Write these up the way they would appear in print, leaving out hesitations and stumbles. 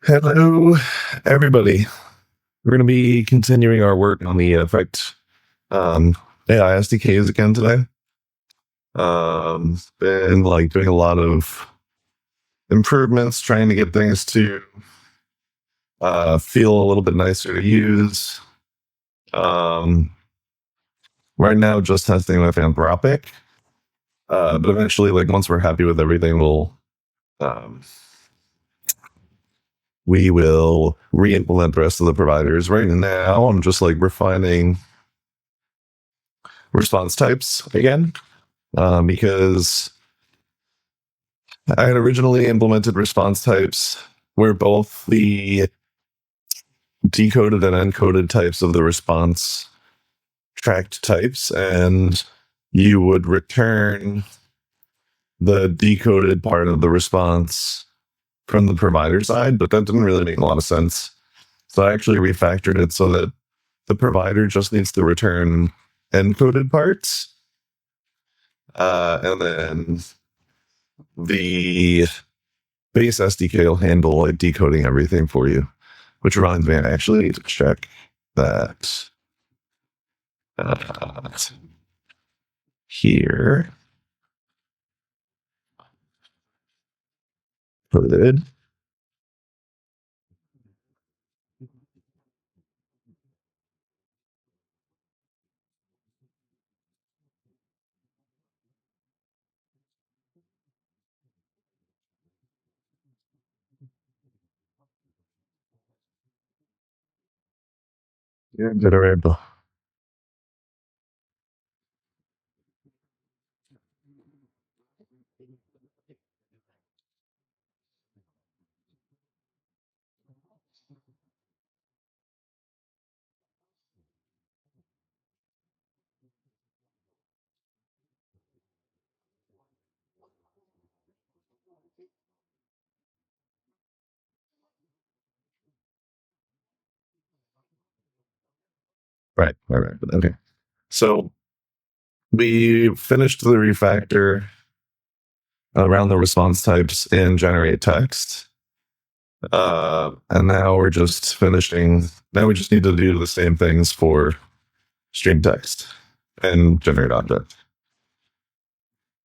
Hello, everybody. We're going to be continuing our work on the Effect um, AI SDKs again today. Been doing a lot of improvements, trying to get things to feel a little bit nicer to use. Right now, just testing with Anthropic, but eventually, once we're happy with everything, um, we will re-implement the rest of the providers. Right now, I'm just refining response types again. Because I had originally implemented response types where both the decoded and encoded types of the response tracked types, and you would return the decoded part of the response from the provider side, but that didn't really make a lot of sense. So I actually refactored it so that the provider just needs to return encoded parts. And then the base SDK will handle decoding everything for you, which reminds me, I actually need to check that here. Coded. Yeah, generable. Right. Okay. So we finished the refactor around the response types in generate text. And now we're just finishing. Now we just need to do the same things for stream text and generate object.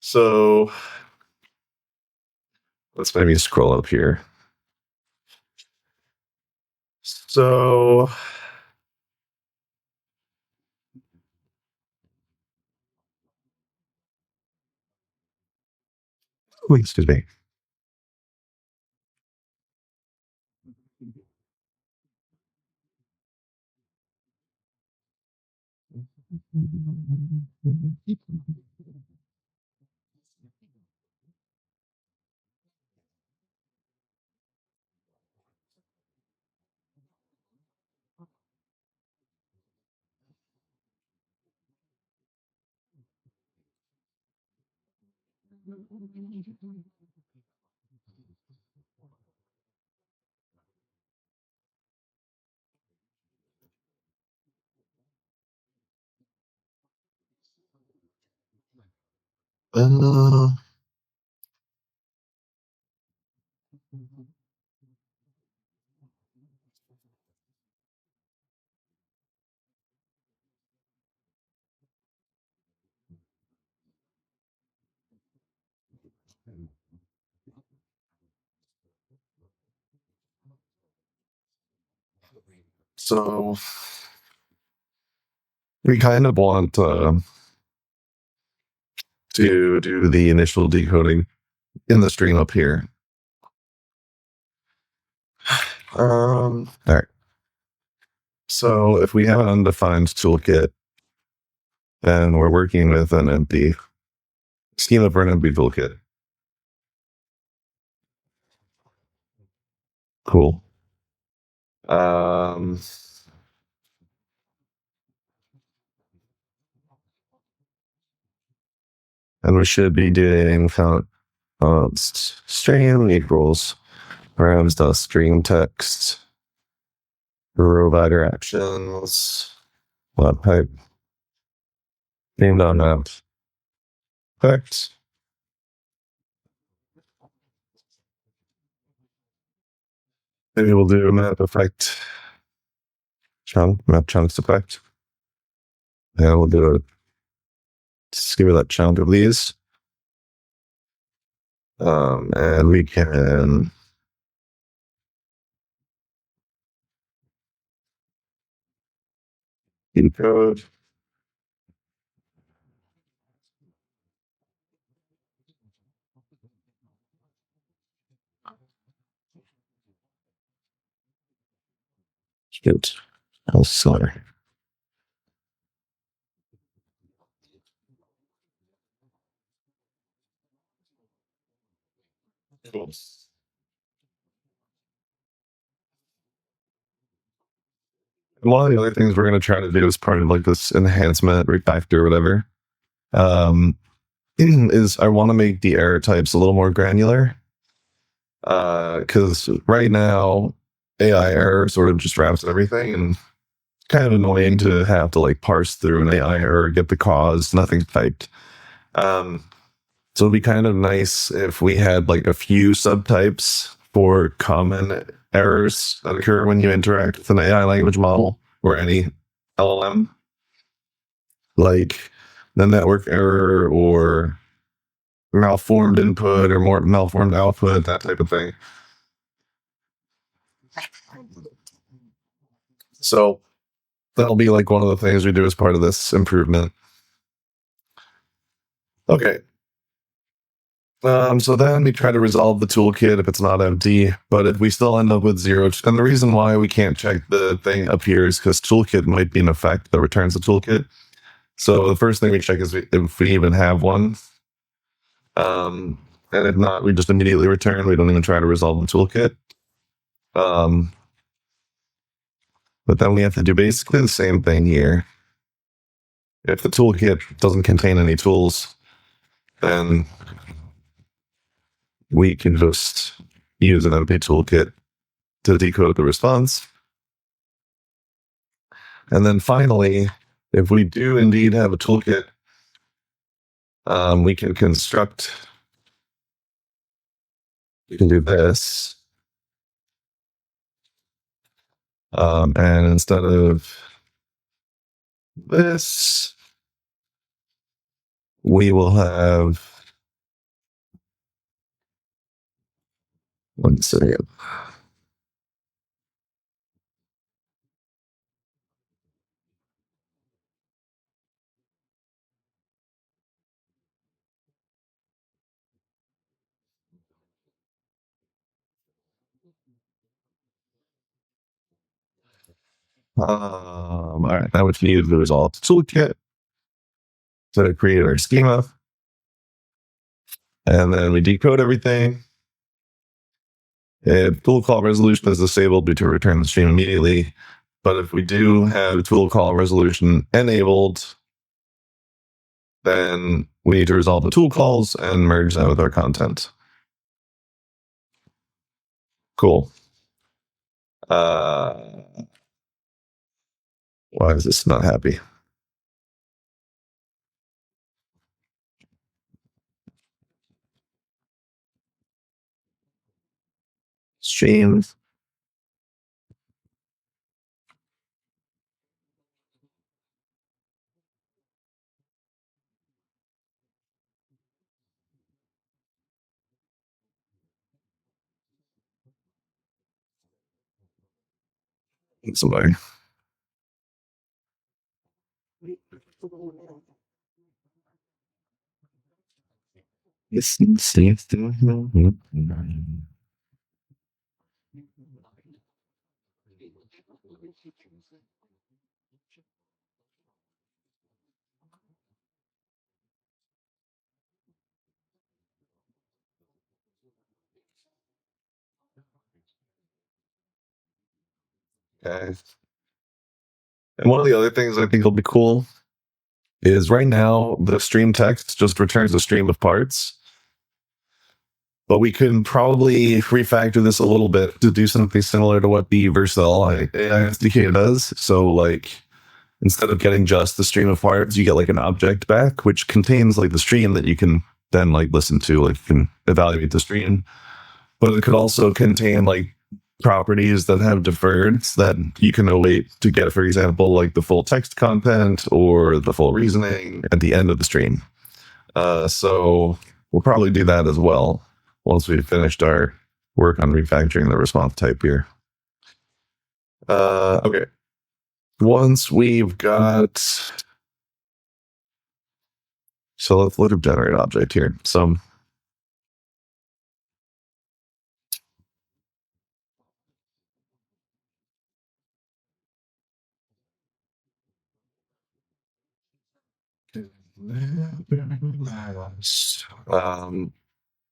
So let's maybe scroll up here. So excuse me. Uh, so we kind of want to do the initial decoding in the stream up here. All right. So if we have an undefined toolkit, then we're working with an empty schema for an empty toolkit. Cool. And we should be doing count stream equals params.stream text provider actions web type name.map text. Maybe we'll do a map effect map chunks effect. Yeah, we'll do it. Just give me that chunk of these. And we can encode. Shoot. Oh, sorry. Cool. And one of the other things we're going to try to do as part of like this enhancement, refactor, whatever, is I want to make the error types a little more granular. Because right now, AI error sort of just wraps everything, and it's kind of annoying to have to like parse through an AI error, get the cause, nothing's typed. So it'd be kind of nice if we had like a few subtypes for common errors that occur when you interact with an AI language model or any LLM, like the network error or malformed input or more malformed output, that type of thing. So that'll be like one of the things we do as part of this improvement. Okay. So then we try to resolve the toolkit if it's not empty, but if we still end up with 0, and the reason why we can't check the thing up here is because toolkit might be an effect that returns the toolkit. So the first thing we check is if we even have one. And if not, we just immediately return. We don't even try to resolve the toolkit. But then we have to do basically the same thing here. If the toolkit doesn't contain any tools, then we can just use an empty toolkit to decode the response. And then finally, if we do indeed have a toolkit, we can construct, we can do this. And instead of this, we will have, one second. All right, now what you need to do is all toolkit to create our schema. And then we decode everything. If tool call resolution is disabled, we to return the stream immediately. But if we do have tool call resolution enabled, then we need to resolve the tool calls and merge that with our content. Cool. Why is this not happy? Streams. Somebody. Okay. And one of the other things I think will be cool is right now the stream text just returns a stream of parts. But we can probably refactor this a little bit to do something similar to what the Vercel AI SDK does. So like instead of getting just the stream of parts, you get like an object back, which contains like the stream that you can then like listen to, like you can evaluate the stream. But it could also contain like properties that have deferreds that you can await to get, for example, like the full text content or the full reasoning at the end of the stream. So we'll probably do that as well once we've finished our work on refactoring the response type here. Okay. Once we've got, so let's look at generate object here. So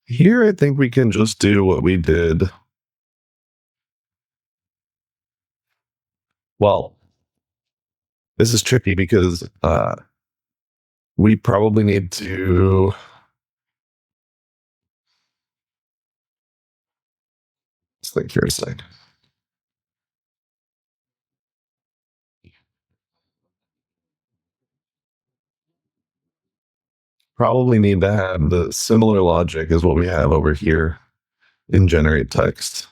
here I think we can just do what we did. Well, this is tricky because we probably need to let's think here a second. Probably need to have the similar logic as what we have over here in generate text,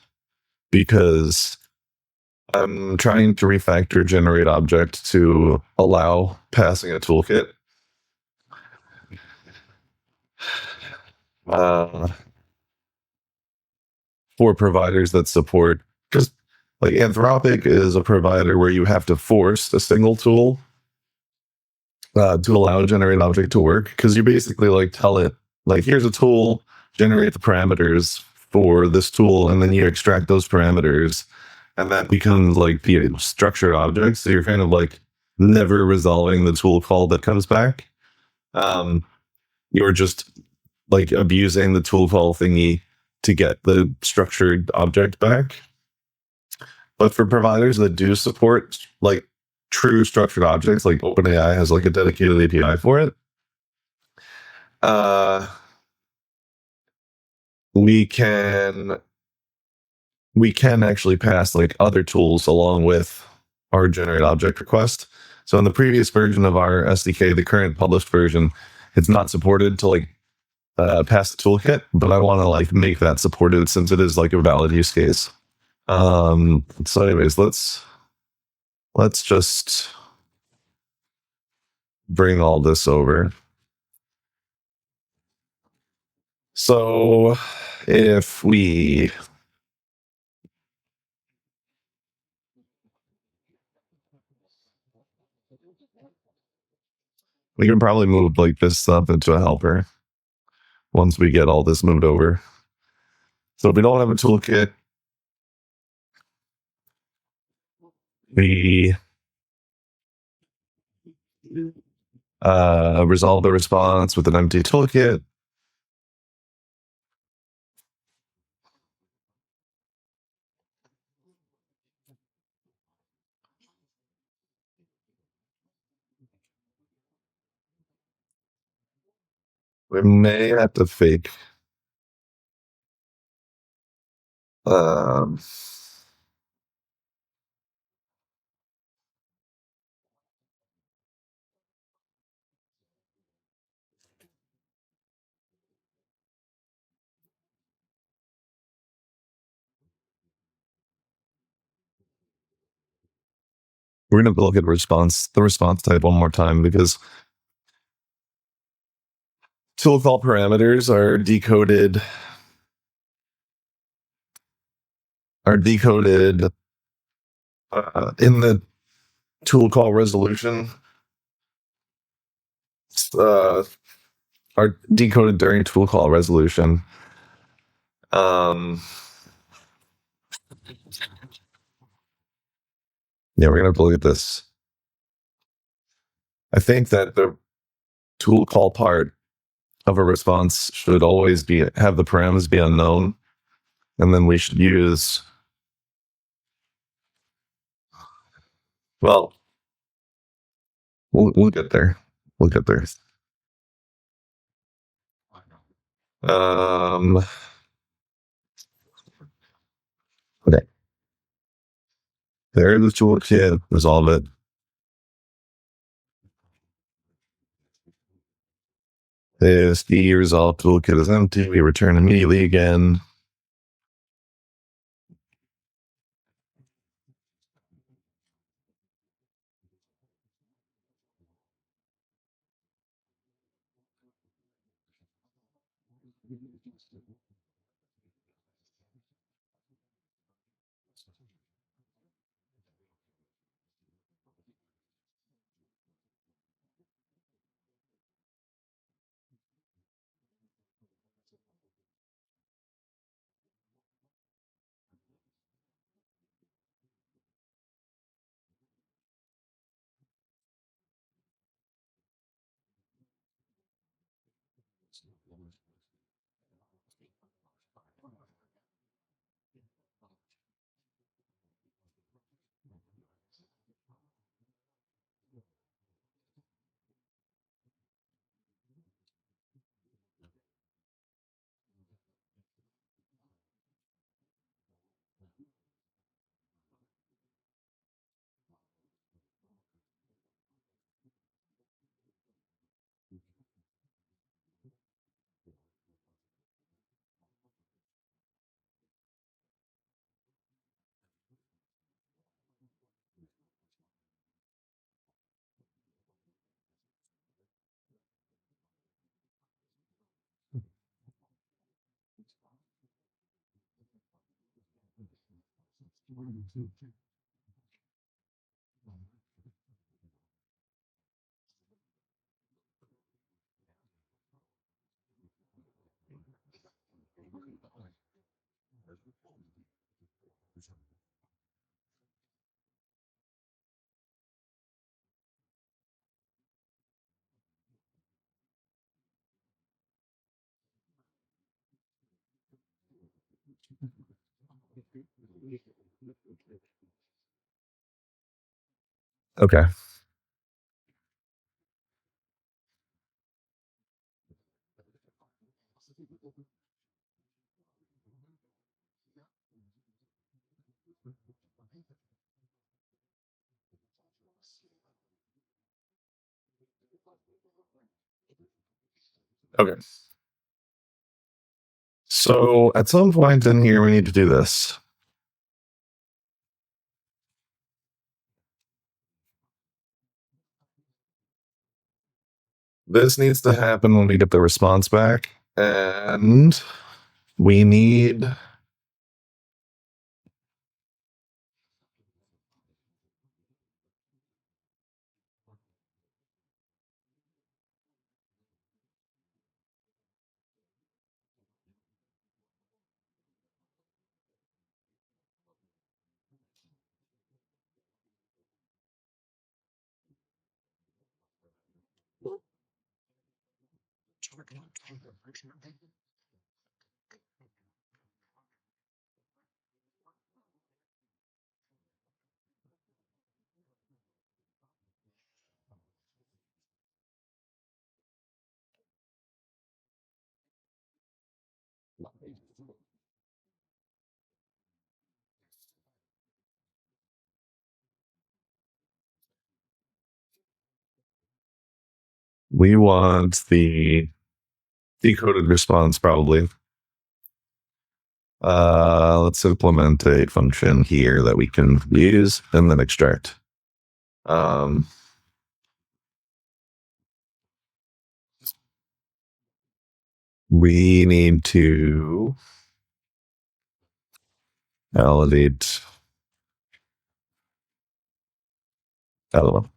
because I'm trying to refactor generate object to allow passing a toolkit. For providers that support, because like Anthropic is a provider where you have to force a single tool to allow a generate object to work, because you basically like tell it like, here's a tool, generate the parameters for this tool, and then you extract those parameters, and that becomes like the structured object. So you're kind of like never resolving the tool call that comes back. You're just like abusing the tool call thingy to get the structured object back. But for providers that do support like true structured objects, like OpenAI has like a dedicated API for it, we can actually pass like other tools along with our generate object request. So in the previous version of our SDK, the current published version, it's not supported to like pass the toolkit, but I want to like make that supported since it is like a valid use case. So anyways, let's just bring all this over. So if we can probably move like this stuff into a helper once we get all this moved over. So if we don't have a toolkit, we resolve the response with an empty toolkit. We may have to fake we're going to look at the response type one more time, because tool call parameters are decoded in the tool call resolution, are decoded during tool call resolution. Yeah, we're going to look at this. I think that the tool call part of a response should always have the params be unknown, and then we should use, well, we'll get there. We'll get there. Okay. There's the toolkit. Resolve it. If the resolve toolkit is empty, we return immediately again. Okay. Okay. So at some point in here, we need to do this. This needs to happen when we get the response back. And we need we want the decoded response probably. Let's implement a function here that we can use and then extract. We need to validate. I don't know.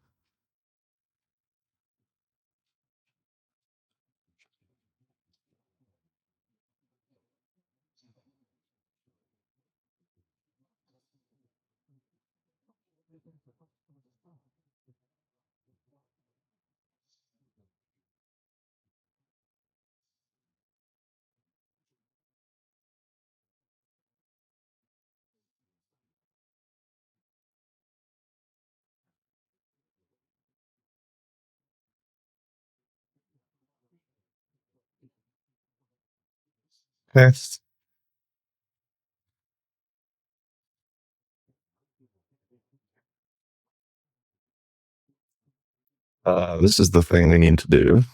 Okay. This is the thing we need to do.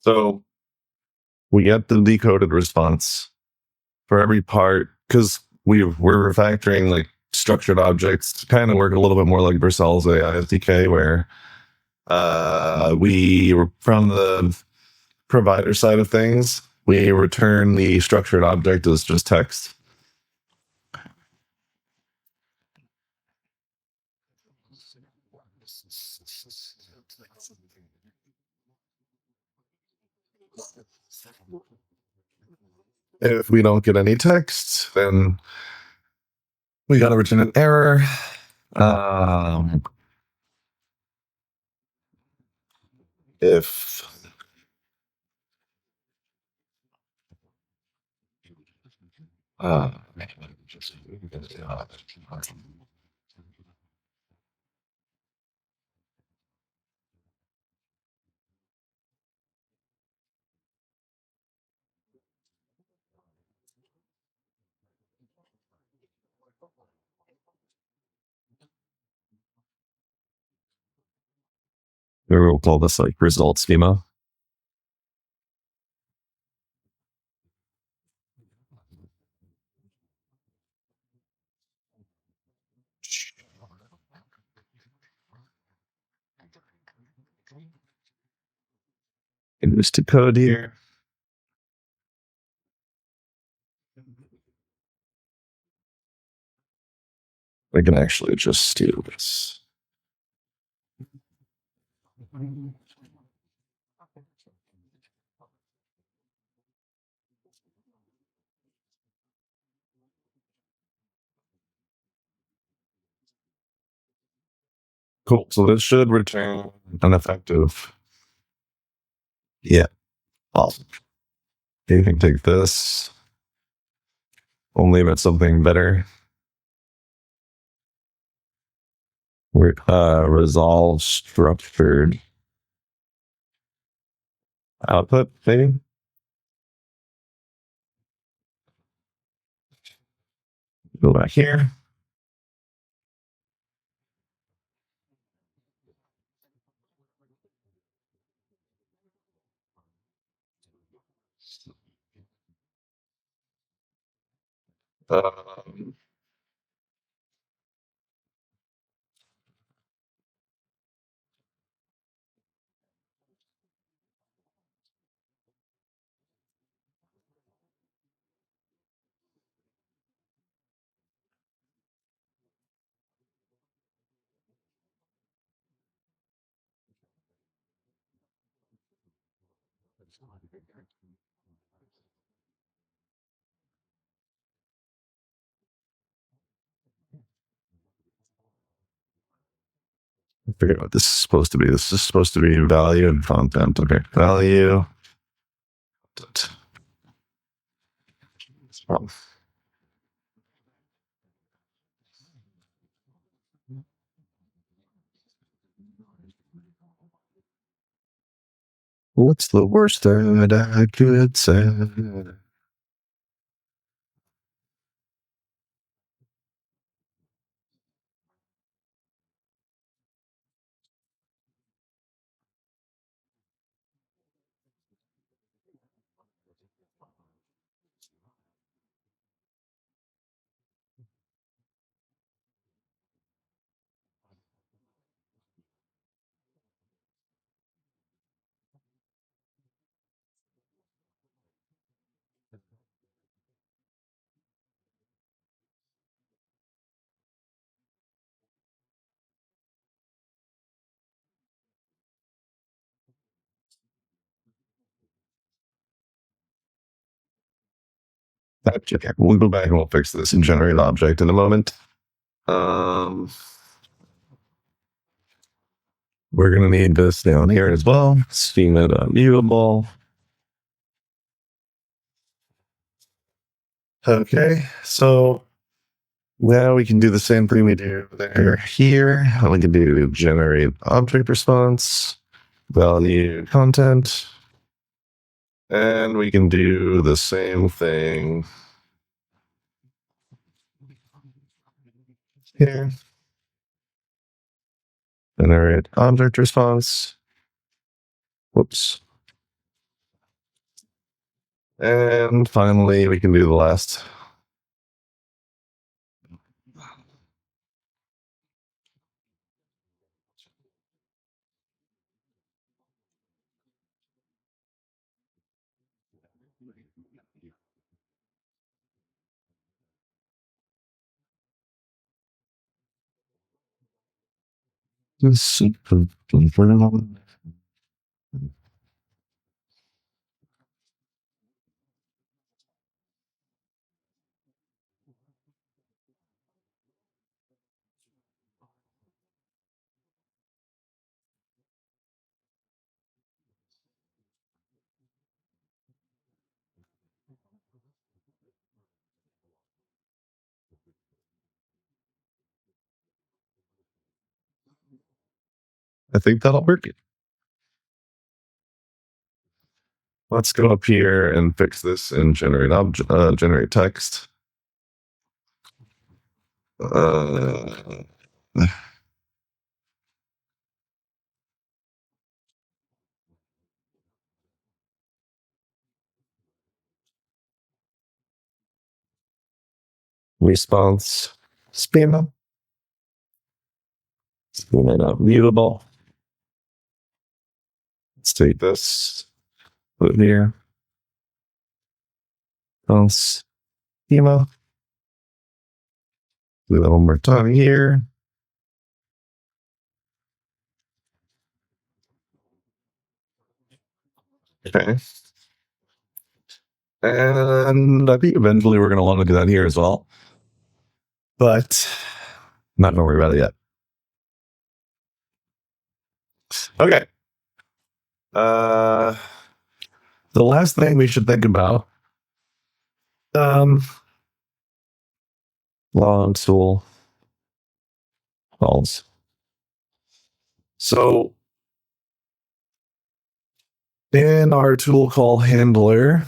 So we get the decoded response for every part because we're refactoring like structured objects to kind of work a little bit more like Vercel's AI SDK, where we from the provider side of things, we return the structured object as just text. If we don't get any text, then we got to return an error. If Uh, we'll call this like results schema. Introduce to code here. We can actually just do this. Cool. So this should return an effective. Yeah. Awesome. You can take this. We'll leave it something better. Resolve structured output, maybe. Go back here. Um, I forget what this is supposed to be. This is supposed to be value and content. Okay. Value. What's the worst that I could say? Okay, we'll go back and we'll fix this and generate object in a moment. We're going to need this down here as well. Schema.mutable. Okay, so now we can do the same thing we do there here. We can do generate object response, value content, and we can do the same thing here. Generate object response. Whoops. And finally, we can do the last. I think that'll work. Let's go up here and fix this and generate text. Response schema. Schema not mutable. Let's take this, put it here. Else schema. Do that one more time here. Okay. And I think eventually we're going to want to do that here as well. But not going to worry about it yet. Okay. The last thing we should think about, long tool calls. So in our tool call handler,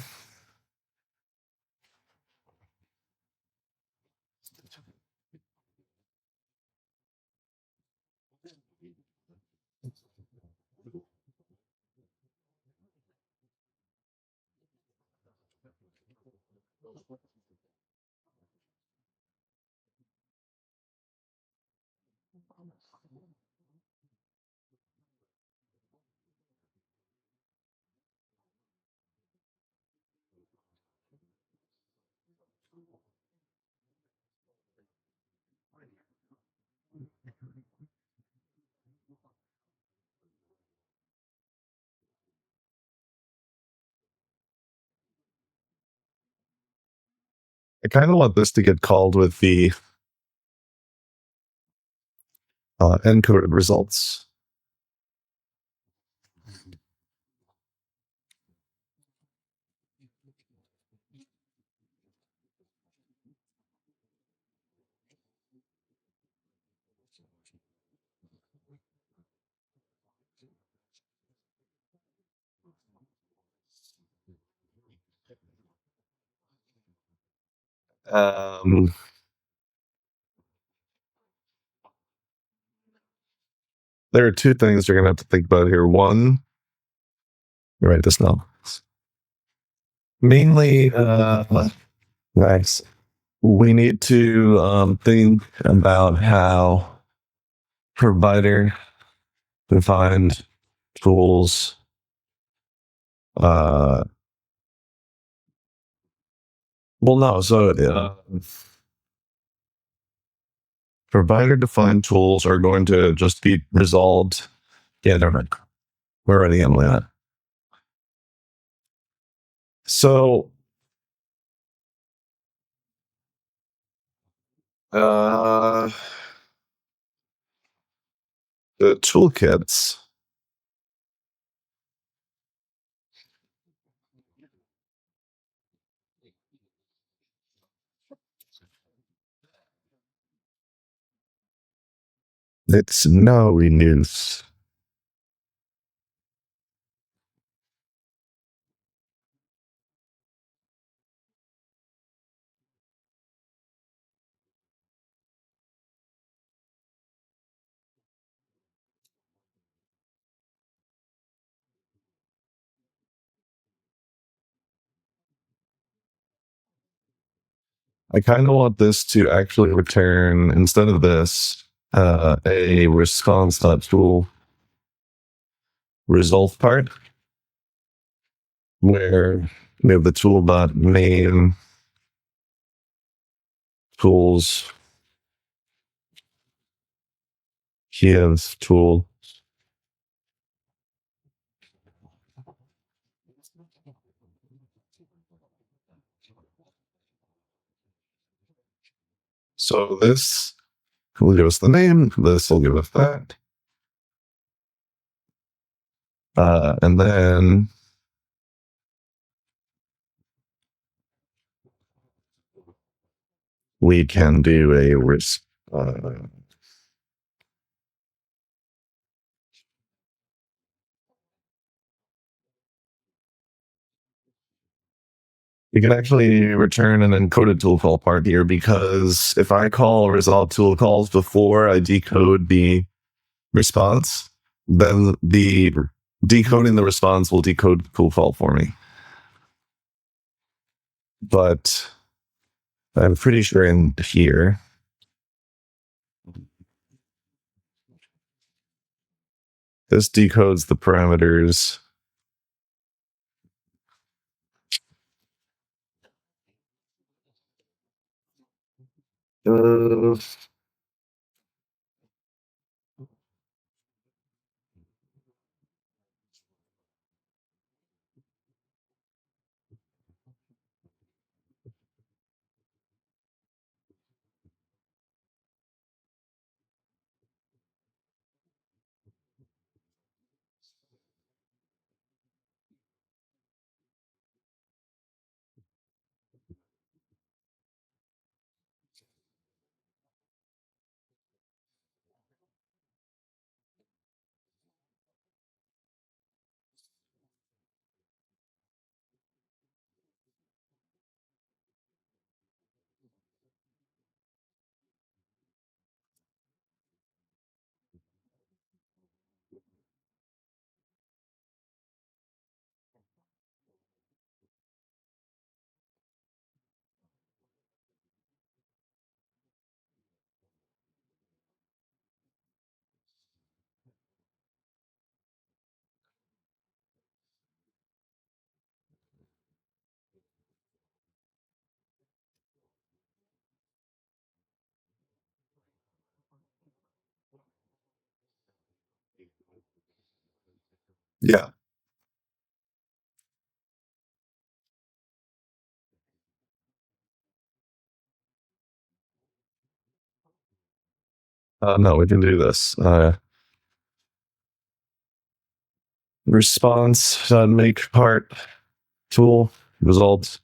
I kind of want this to get called with the encoded results. There are two things you're going to have to think about here. One, write this down. Mainly, nice. We need to think about how provider defined tools provider defined tools are going to just be resolved. Yeah, never mind. We're already handling that. So the toolkits, it's no news. I kind of want this to actually return, instead of this, a response.tool result part where we have the tool.main tools give tool. So this will give us the name. This will give us that. And then we can do a You can actually return an encoded tool call part here, because if I call resolve tool calls before I decode the response, then the decoding the response will decode the tool call for me. But I'm pretty sure in here, this decodes the parameters. Yeah. No, we can do this. Response make part tool result.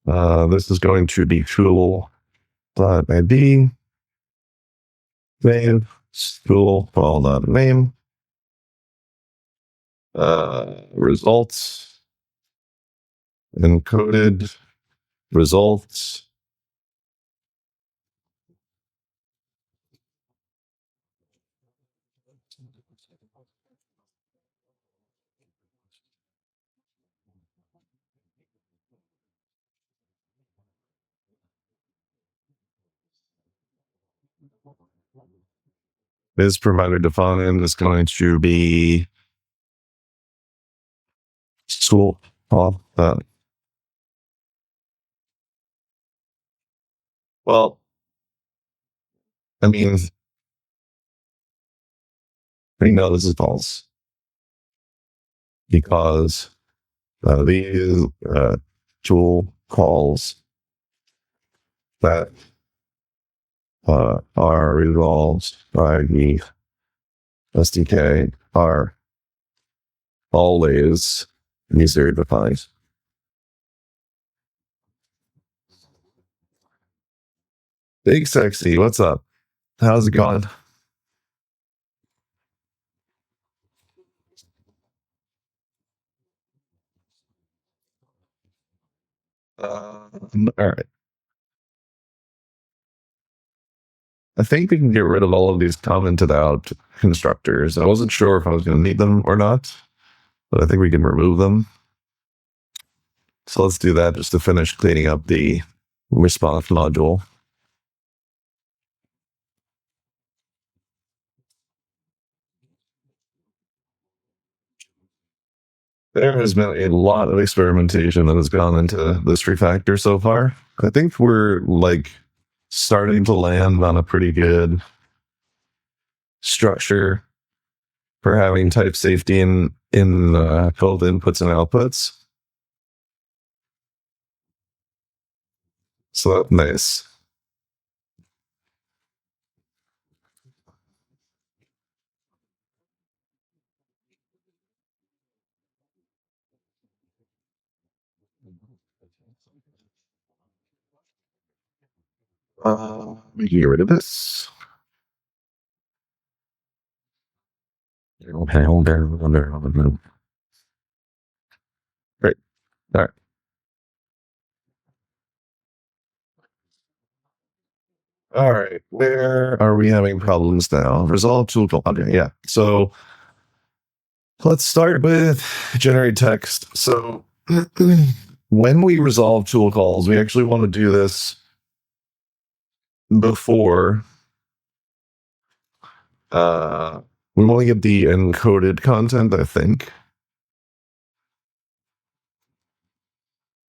This is going to be tool.id name tool file.name results encoded results. Is provider defined is going to be tool. Well, I mean, we know this is false because these tool calls that are resolved by the SDK are always user defined. Big Sexy, what's up? How's it going? All right. I think we can get rid of all of these commented out constructors. I wasn't sure if I was going to need them or not, but I think we can remove them. So let's do that just to finish cleaning up the response module. There has been a lot of experimentation that has gone into this refactor so far. I think we're like starting to land on a pretty good structure for having type safety in both inputs and outputs. So that's nice. We can get rid of this. Okay, hold there. All right. All right. Where are we having problems now? Resolve tool call. Okay, yeah. So let's start with generate text. So when we resolve tool calls, we actually want to do this before we want to get the encoded content, I think.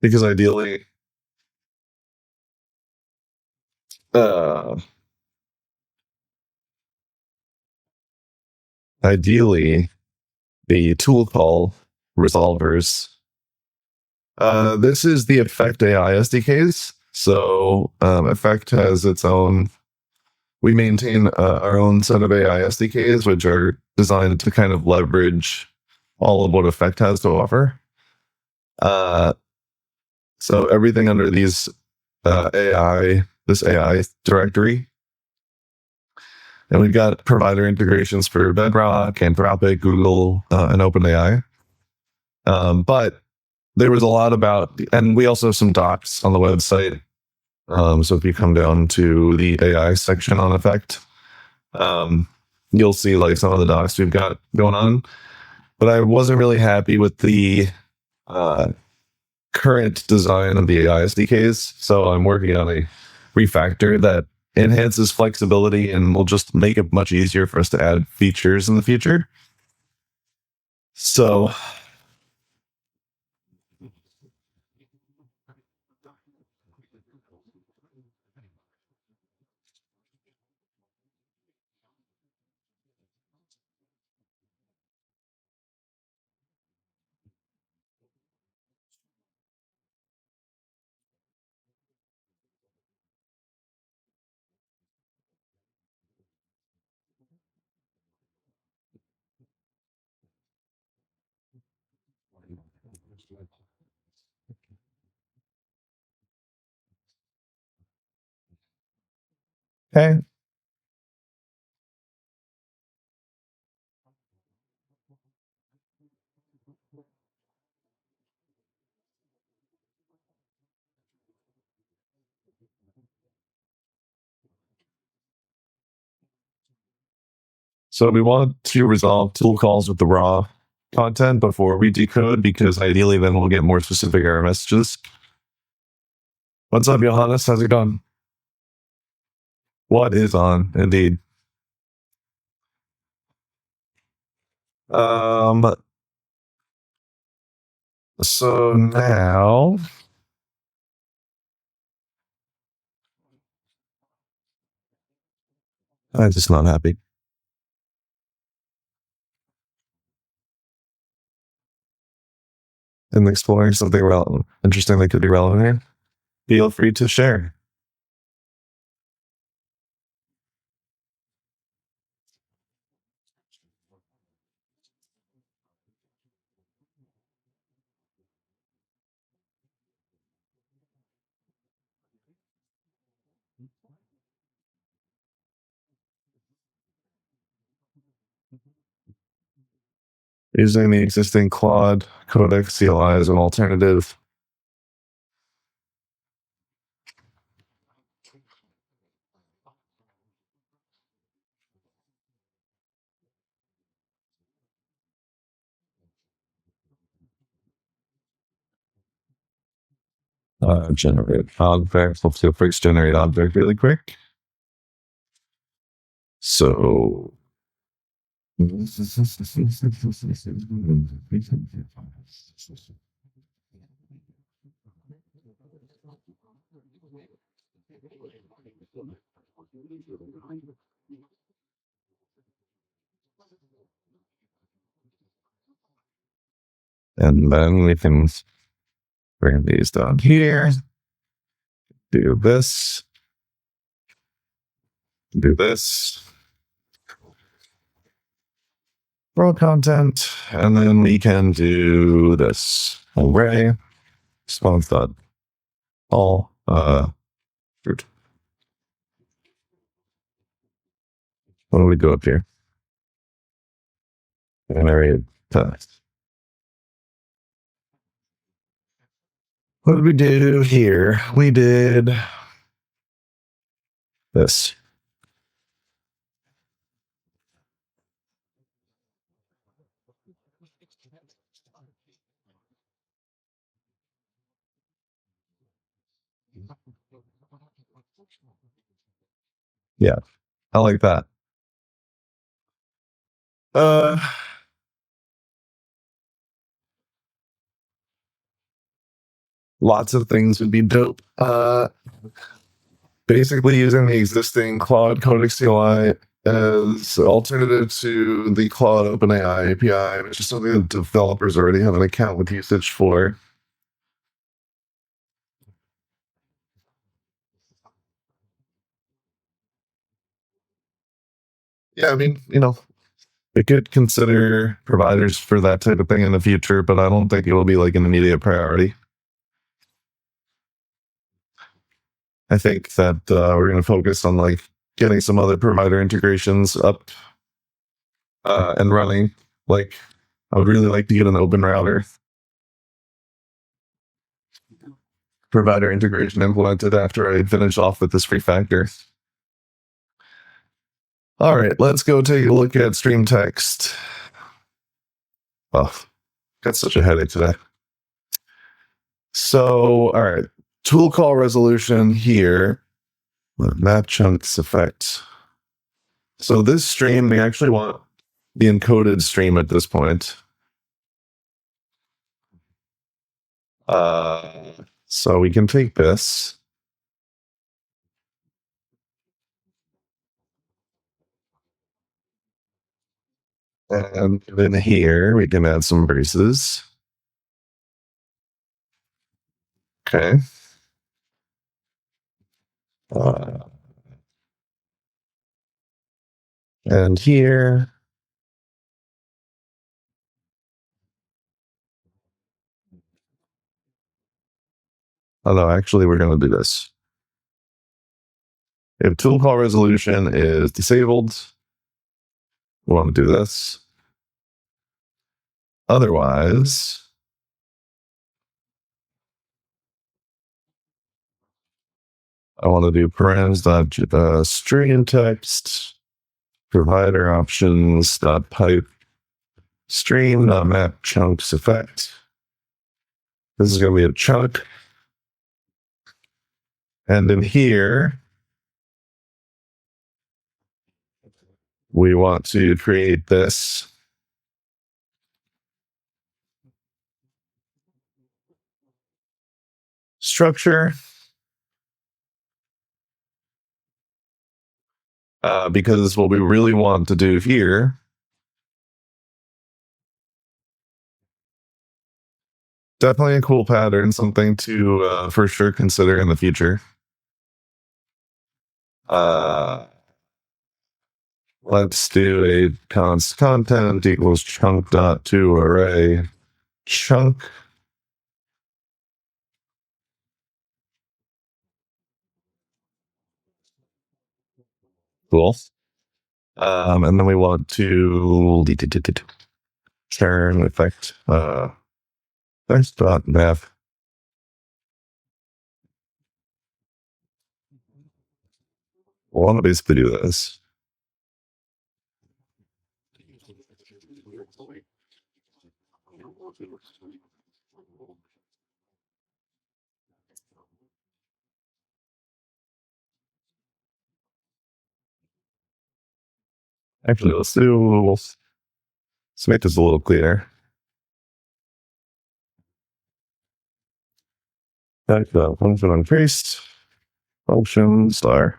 Because uh ideally the tool call resolvers. This is the Effect AI SDKs. So Effect has its own. We maintain our own set of AI SDKs, which are designed to kind of leverage all of what Effect has to offer. So everything under these this AI directory, and we've got provider integrations for Bedrock, Anthropic, Google, and OpenAI. But there was a lot about, and we also have some docs on the website. So if you come down to the AI section on Effect, you'll see like some of the docs we've got going on. But I wasn't really happy with the current design of the AI SDKs. So I'm working on a refactor that enhances flexibility and will just make it much easier for us to add features in the future. So okay. So we want to resolve tool calls with the raw content before we decode, because ideally then we'll get more specific error messages. What's up, Johannes? How's it going? What is on? Indeed. Um. So now I'm just not happy. And exploring something relevant, interesting that could be relevant here, feel free to share. Using the existing Claude Codex CLI as an alternative. Generate object. Let's do a fix generate object really quick. So and then we can bring these down here. Do this. Do this. Raw content. And then we can do this array. Response dot all fruit. What do we do up here? Generate text. What did we do here? We did this. Yeah, I like that. Lots of things would be dope. Basically using the existing Claude Codex CLI as alternative to the Claude OpenAI API, which is something that developers already have an account with usage for. Yeah, I mean, we could consider providers for that type of thing in the future, but I don't think it will be like an immediate priority. I think that we're going to focus on like getting some other provider integrations up and running. Like, I would really like to get an open router provider integration implemented after I finish off with this refactor. All right, let's go take a look at stream text. Oh, got such a headache today. So, all right, tool call resolution here. Map chunks effect. So this stream, we actually want the encoded stream at this point. So we can take this. And then here we can add some braces. Okay. And here. Oh no, actually we're going to do this. If tool call resolution is disabled, we want to do this. Otherwise, I want to do params.string text provider options pipe stream map chunks effect. This is going to be a chunk. And in here, we want to create this structure because what we really want to do here definitely a cool pattern, something to for sure consider in the future. Let's do a const content equals chunk dot to array chunk. Cool. And then we want to turn effect text dot map. I want to basically do this. Actually, let's make this a little clearer. Type the function on paste function star.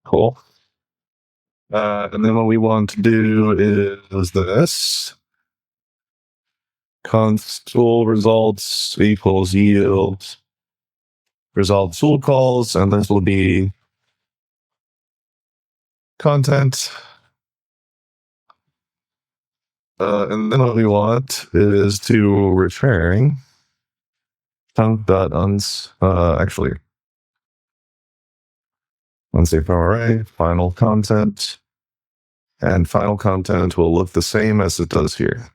Cool. And then what we want to do is this. Const tool results equals yield result tool calls, and this will be content And then what we want is to return func.uns, actually, unsafe array, final content, and final content will look the same as it does here.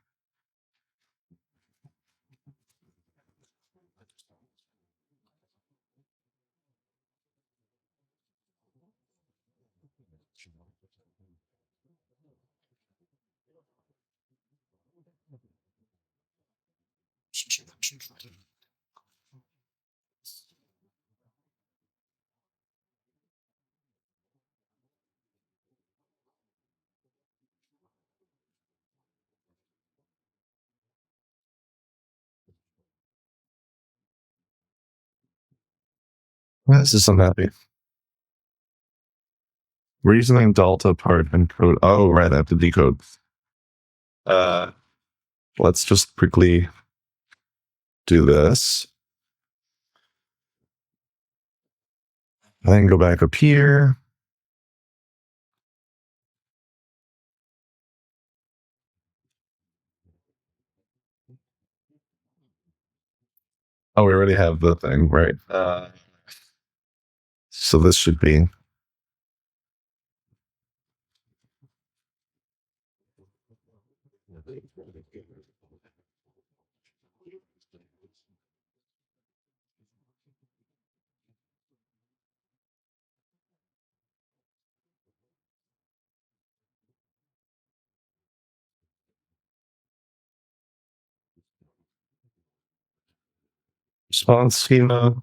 This is unhappy. We're using delta part and code. Oh, right, I have to decode. Let's just quickly do this. And then go back up here. Oh, we already have the thing, right? So this should be response schema.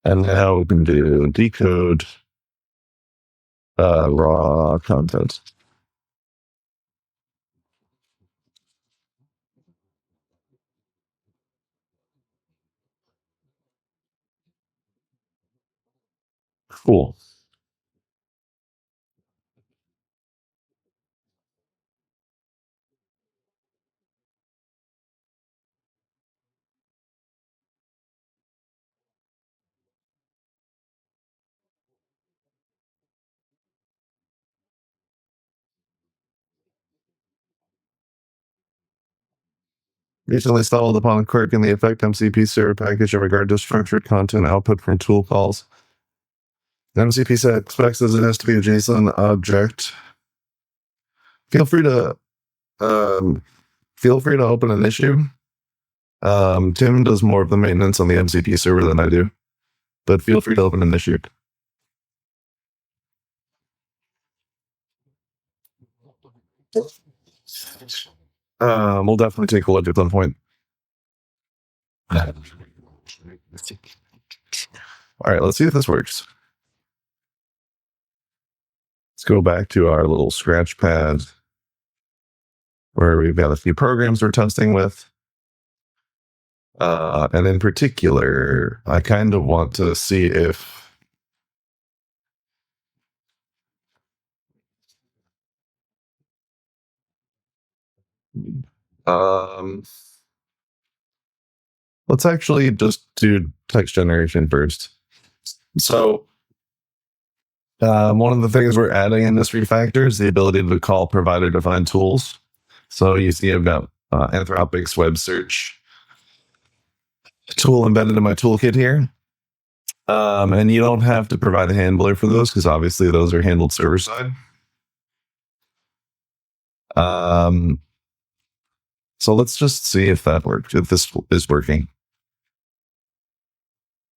And now we can do decode raw content. Cool. Recently stumbled upon a quirk in the effect MCP server package in regard to structured content output from tool calls. The MCP set expects as it has to be a JSON object. Feel free to open an issue. Tim does more of the maintenance on the MCP server than I do, but feel free to open an issue. We'll definitely take a look at some point. All right, let's see if this works. Let's go back to our little scratch pad where we've got a few programs we're testing with. And in particular, I kind of want to see if let's actually just do text generation first. So one of the things we're adding in this refactor is the ability to call provider-defined tools. So you see I've got Anthropic's web search tool embedded in my toolkit here. And you don't have to provide a handler for those because obviously those are handled server side. So let's just see if that worked, if this is working.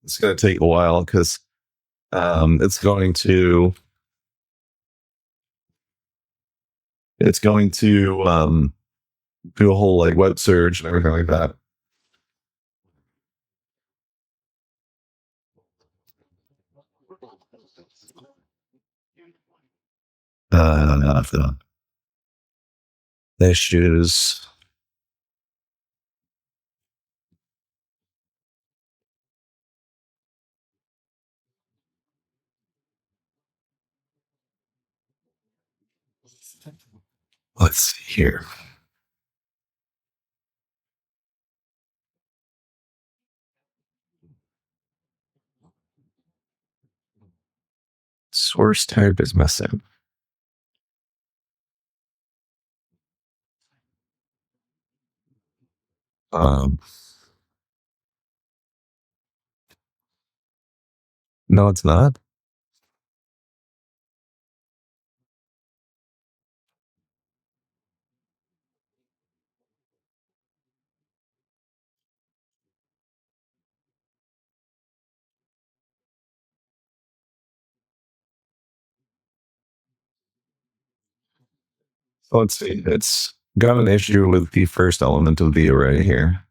It's going to take a while because it's going to do a whole like web search and everything like that. Issues. Let's see here. Source type is missing. Um, no, it's not. So let's see. It's got an issue with the first element of the array here.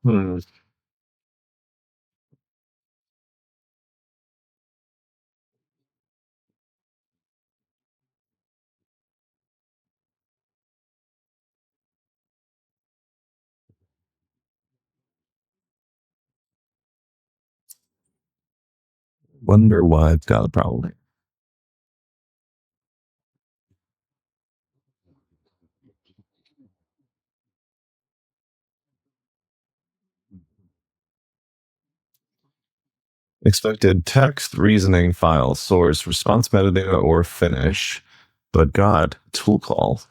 Hmm. Wonder why it's got a problem. Expected text, reasoning, file, source, response metadata, or finish. But God, tool call.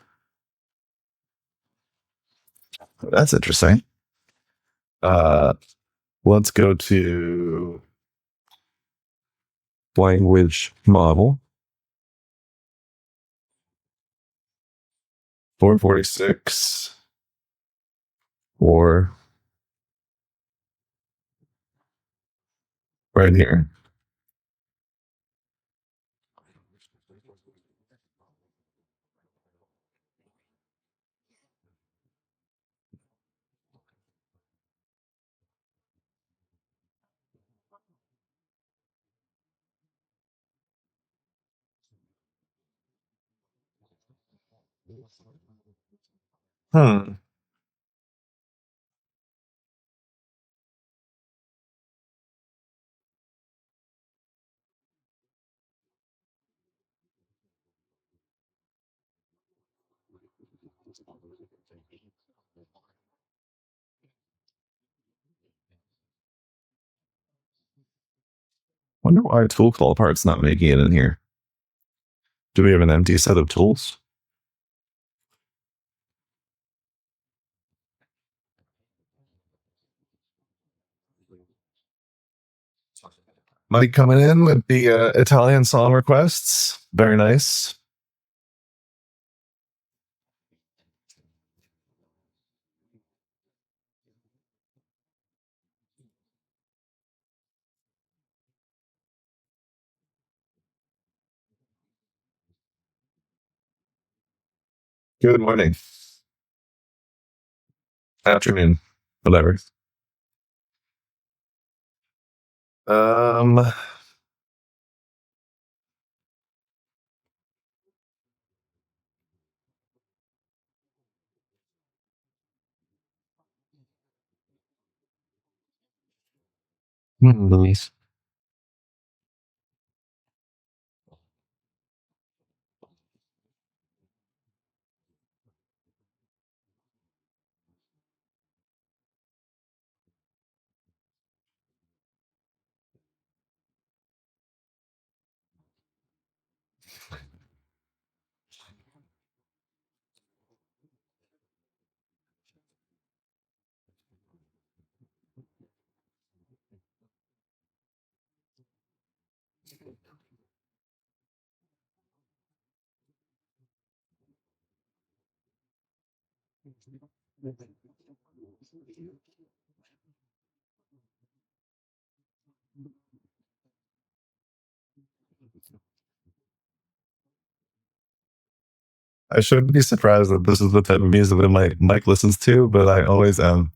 That's interesting. Let's go to language model 446 or right here. Hmm. Wonder why tool call part's not making it in here. Do we have an empty set of tools? Mike coming in with the Italian song requests. Very nice. Good morning. Afternoon. Whatever. Um, nice. I shouldn't be surprised that this is the type of music that my Mike listens to, but I always am.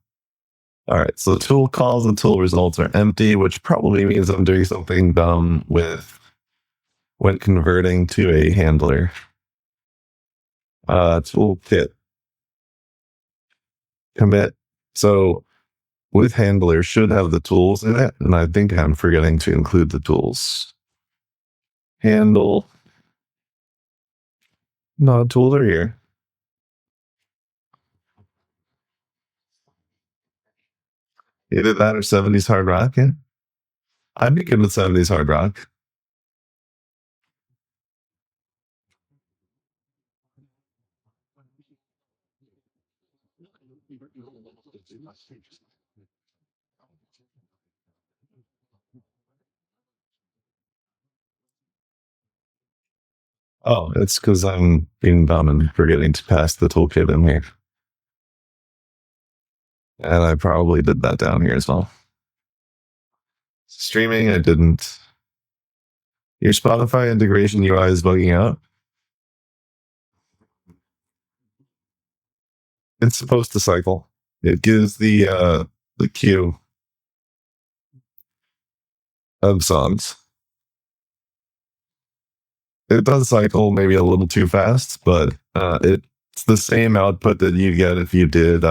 All right, so tool calls and tool results are empty, which probably means I'm doing something dumb with when converting to a handler. Toolkit commit. So with handler should have the tools in it, and I think I'm forgetting to include the tools. Handle. No, tools are here. Either that or 70s hard rock. Yeah. I'd be good with 70s hard rock. Oh, it's because I'm being dumb and forgetting to pass the toolkit in here. And I probably did that down here as well. Streaming, I didn't. Your Spotify integration UI is bugging out. It's supposed to cycle. It gives the queue of songs. It does cycle maybe a little too fast, but it's the same output that you get if you did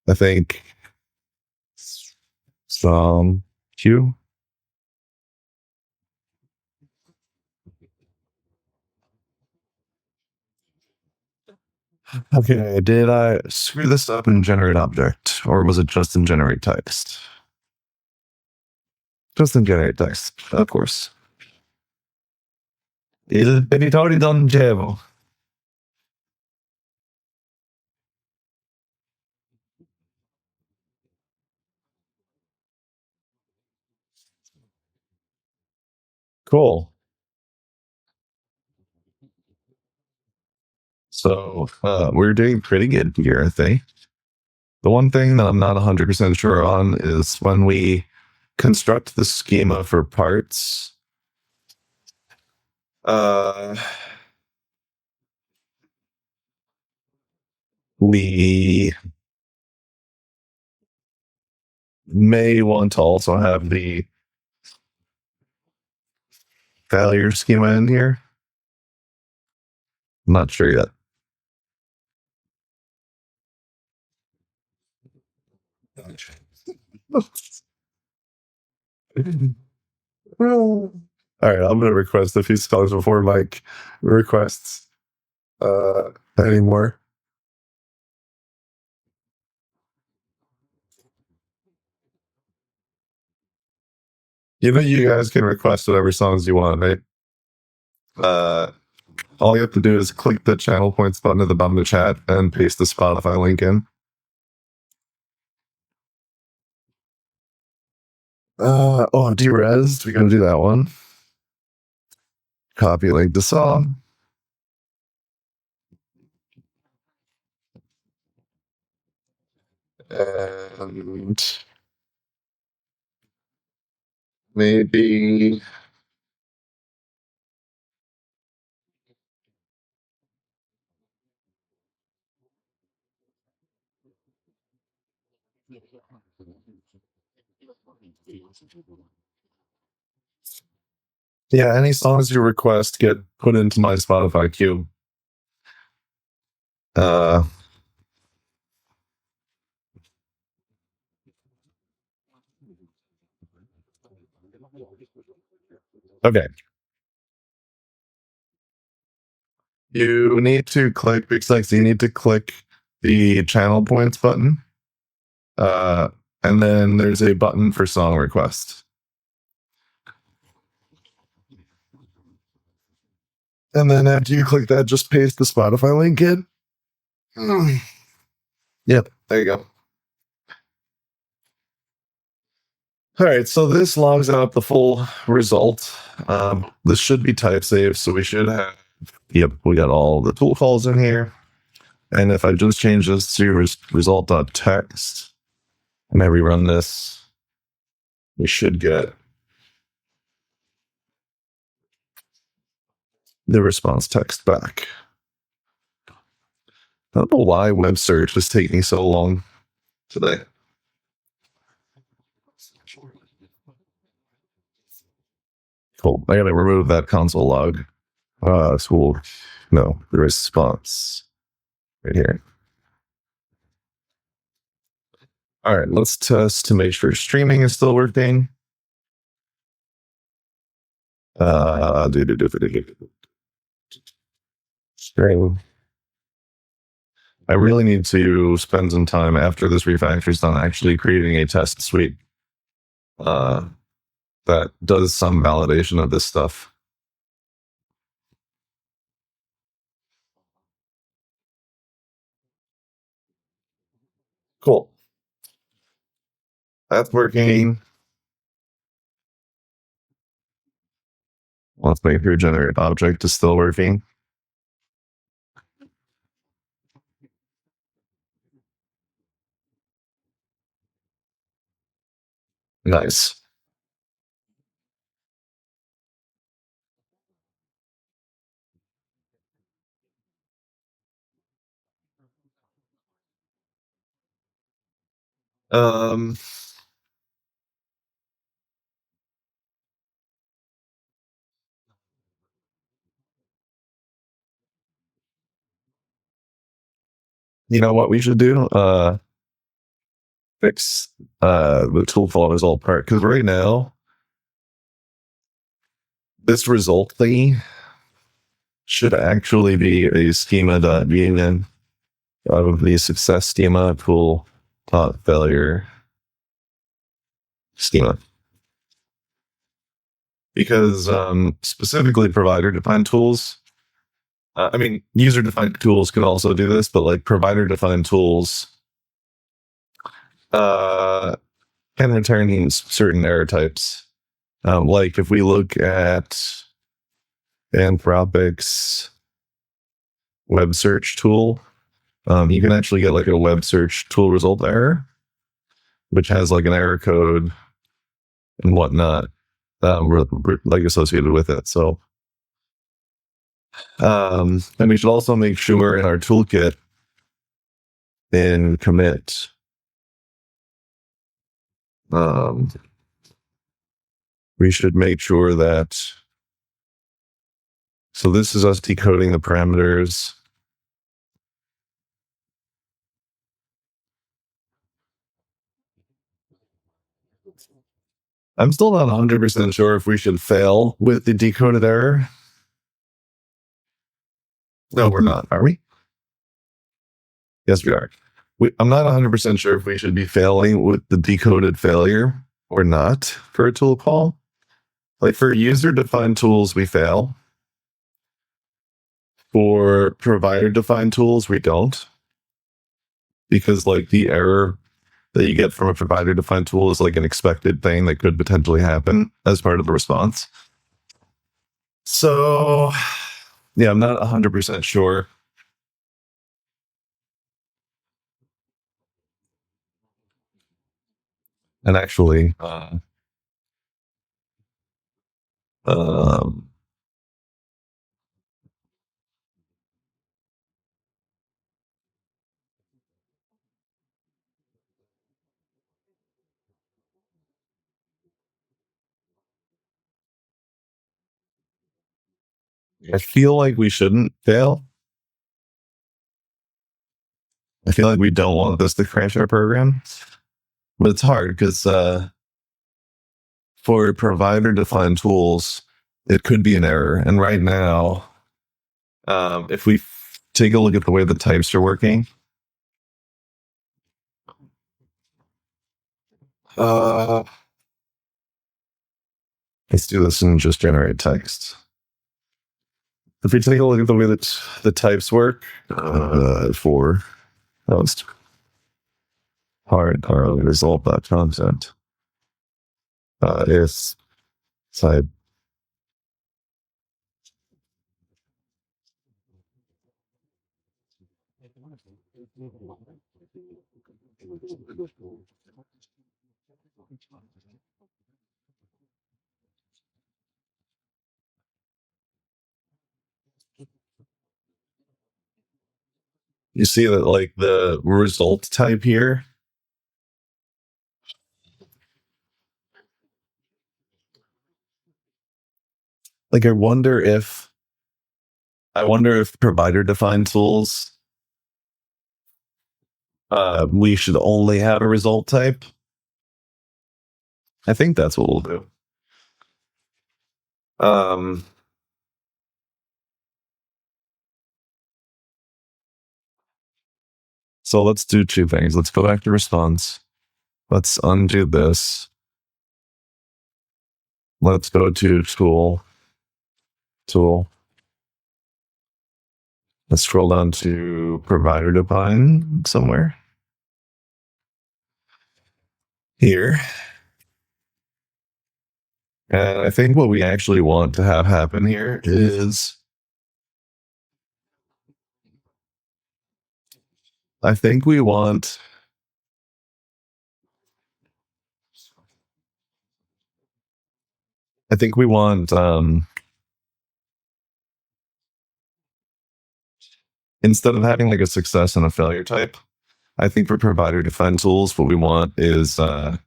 I think some queue. Okay, did I screw this up in generate object, or was it just in generate text? Just in generate text, of course. Il territorio longevo. Cool. So we're doing pretty good here, I think. The one thing that I'm not 100% sure on is when we construct the schema for parts. We may want to also have the failure schema in here. I'm not sure yet. All right, I'm gonna request a few songs before Mike requests anymore. You know, you guys can request whatever songs you want, right? All you have to do is click the channel points button at the bottom of the chat and paste the Spotify link in. Derez, we're gonna do that one. Copy link to song. And maybe yeah, any songs you request get put into my Spotify queue. Uh, okay. You need to click you need to click the channel points button. And then there's a button for song request. And then after you click that, just paste the Spotify link in. Yep, there you go. All right, so this logs out the full result. This should be type safe, so we should have, yep, we got all the tool calls in here. And if I just change this to result.text and I rerun this, we should get the response text back. I don't know why web search is taking so long today. Cool. I gotta remove that console log. Tool. No, the response right here. All right, let's test to make sure streaming is still working. Stream. I really need to spend some time after this refactor is done actually creating a test suite that does some validation of this stuff. Cool. That's working. Let's make sure generate object is still working. Nice. Um, you know what we should do? Fix the tool follow result part, because right now this result thing should actually be a schema.union of the success schema tool failure schema. Because specifically provider defined tools, I mean, user defined tools can also do this, but like provider defined tools can return certain error types. Like if we look at Anthropic's web search tool, you can actually get like a web search tool result error, which has like an error code and whatnot, like associated with it. So, and we should also make sure in our toolkit in commit, we should make sure that. So this is us decoding the parameters. I'm still not 100% sure if we should fail with the decoded error. No, we're not, are we? Yes, we are. I'm not 100% sure if we should be failing with the decoded failure or not for a tool call. Like for user defined tools, we fail. For provider defined tools, we don't. Because like the error that you get from a provider defined tool is like an expected thing that could potentially happen as part of the response. So, yeah, I'm not 100% sure. And actually, um, I feel like we shouldn't fail. I feel like we don't want this to crash our program, but it's hard because for provider defined tools, it could be an error. And right now, if we take a look at the way the types are working, let's do this and just generate text. If we take a look at the way that the types work for host hard result.content is type. You see that like the result type here, like I wonder if provider defined tools we should only have a result type. I think that's what we'll do. Um, So let's do two things. Let's go back to response. Let's undo this. Let's go to tool. Let's scroll down to provider define somewhere. Here. And I think what we actually want to have happen here is I think we want instead of having like a success and a failure type, I think for provider defined tools, what we want is a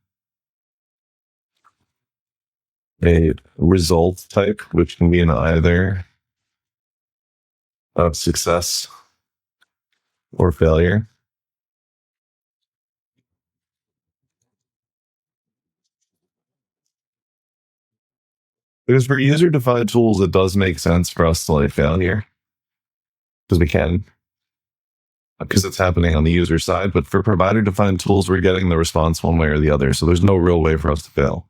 result type, which can be an either of success or failure. Because for user defined tools, it does make sense for us to like fail here because we can, because it's happening on the user side. But for provider defined tools, we're getting the response one way or the other. So there's no real way for us to fail.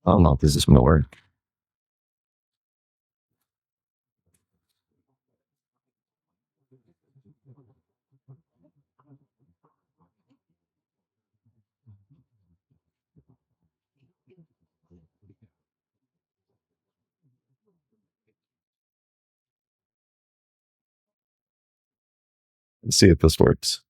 I don't know if this is going to work. Let's see if this works.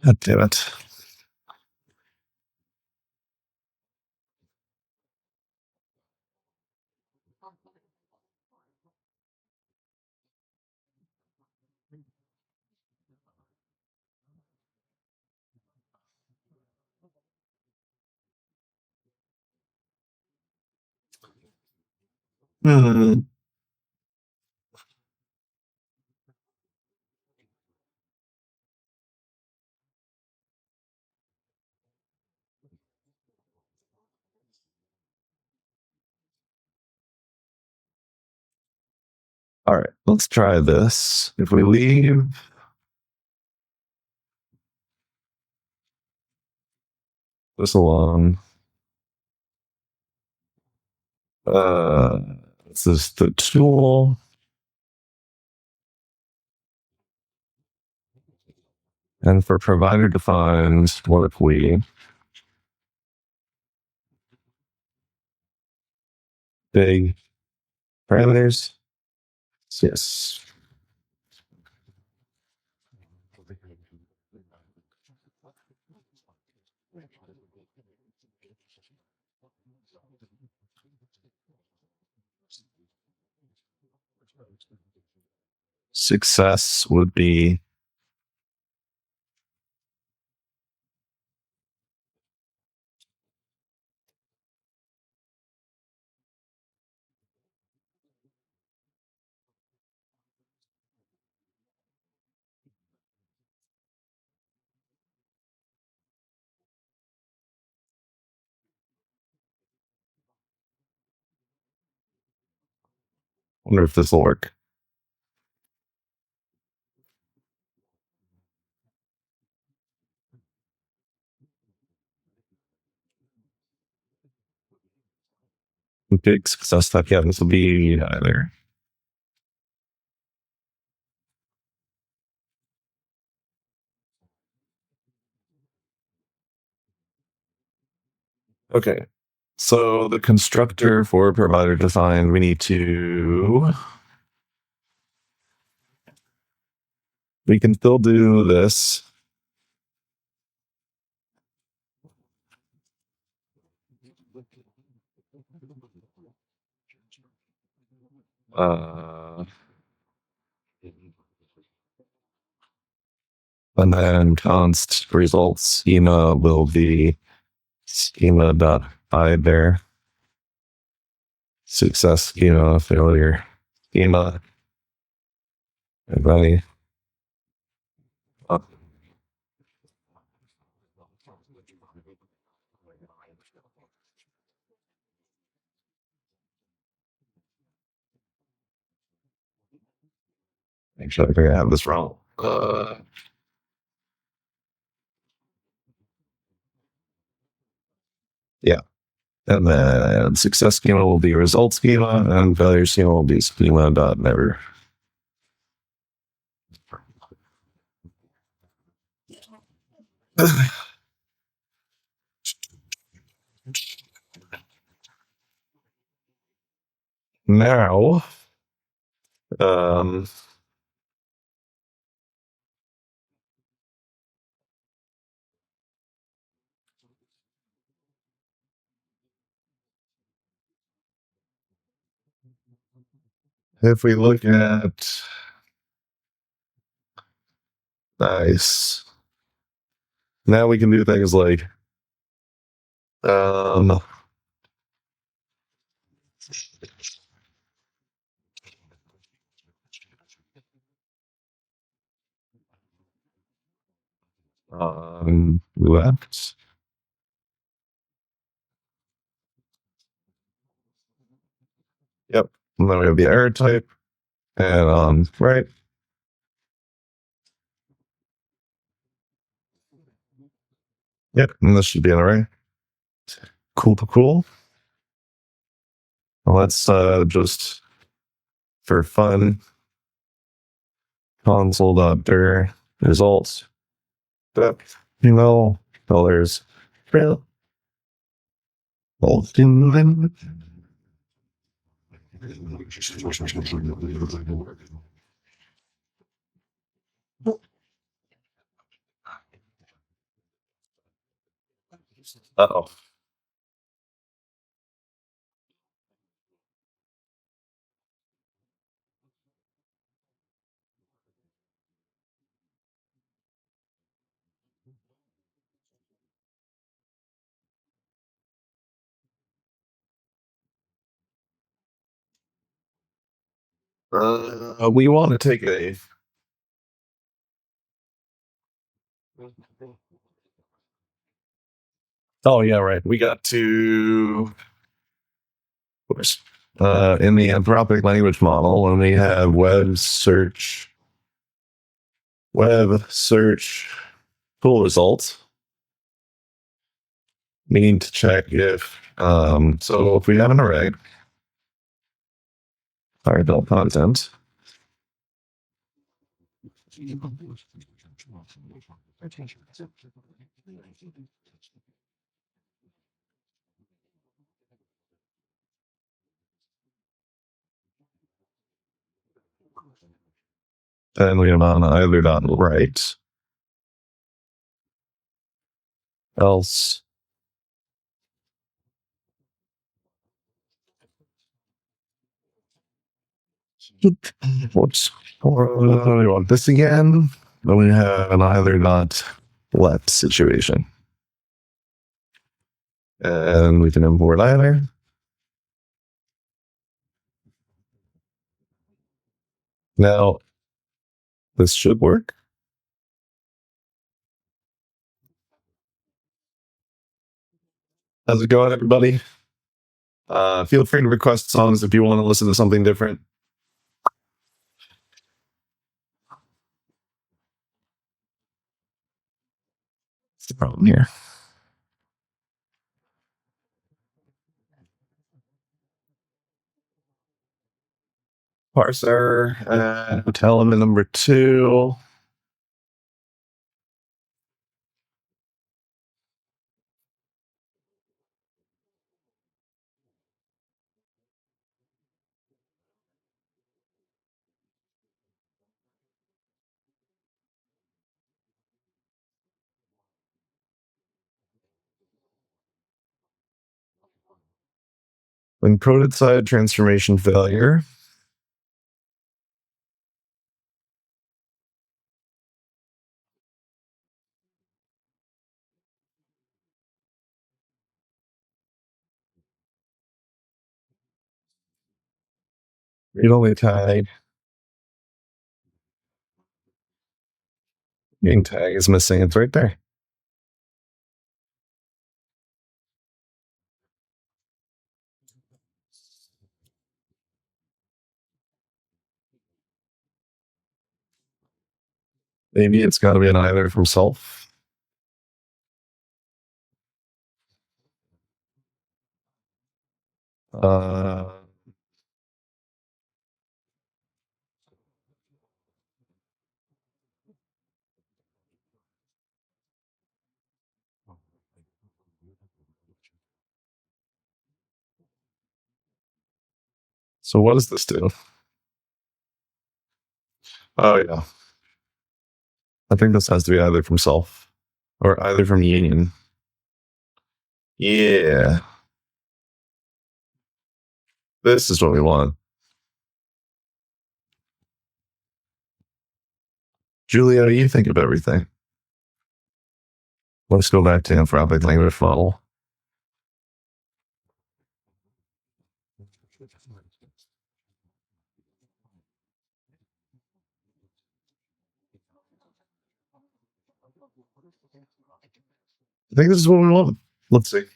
God damn it. Hmm. All right, let's try this. If we leave this alone, this is the tool. And for provider defined, what if we big parameters? Yes. Success would be wonder if this will work. Big success type. Yeah, this will be either. Okay. So the constructor for provider defined, we can still do this. And then const results schema will be schema dot hide there. Success schema, failure schema. Everybody. Make sure I think I have this wrong. Yeah. And then success schema will be result schema, and failure schema will be schema dot never. Now, if we look at nice, now we can do things like left. Yep. And then we have the error type and right. Yep. And this should be an array. Cool. Well, let's just for fun console.dir results. Dollars. Real. Uh-oh. We want to take a. Oh yeah, right. We got to. In the Anthropic language model, when we have web search tool results, we need to check if so if we have an array, our adult content, And we have on either dot right. Else whoops. We want this again. Then we have an either dot left situation. And we can import either. Now, this should work. How's it going, everybody? Feel free to request songs if you want to listen to something different. What's the problem here? Parser, hotel element number 2. Encoded side transformation failure. Read-only tag. Getting tag is missing. It's right there. Maybe it's got to be an either from self. So what does this do? Oh, yeah. I think this has to be either from self or either from union. Yeah. This is what we want. Julia, what do you think of everything? Let's go back to Anthropic language model. I think this is what we want. Let's see.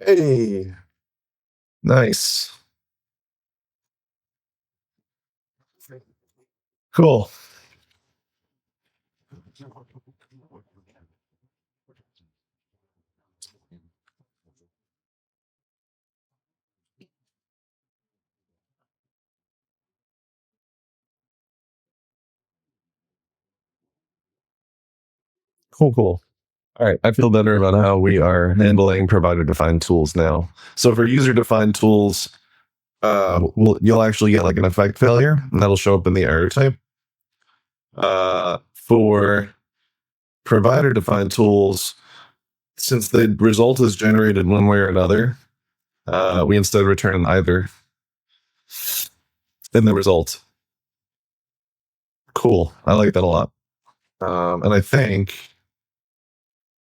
Hey. Nice. Cool. Cool. All right. I feel better about how we are handling provider-defined tools now. So for user-defined tools, you'll actually get like an effect failure, and that'll show up in the error type. For provider-defined tools, since the result is generated one way or another, we instead return either in the result. Cool. I like that a lot. And I think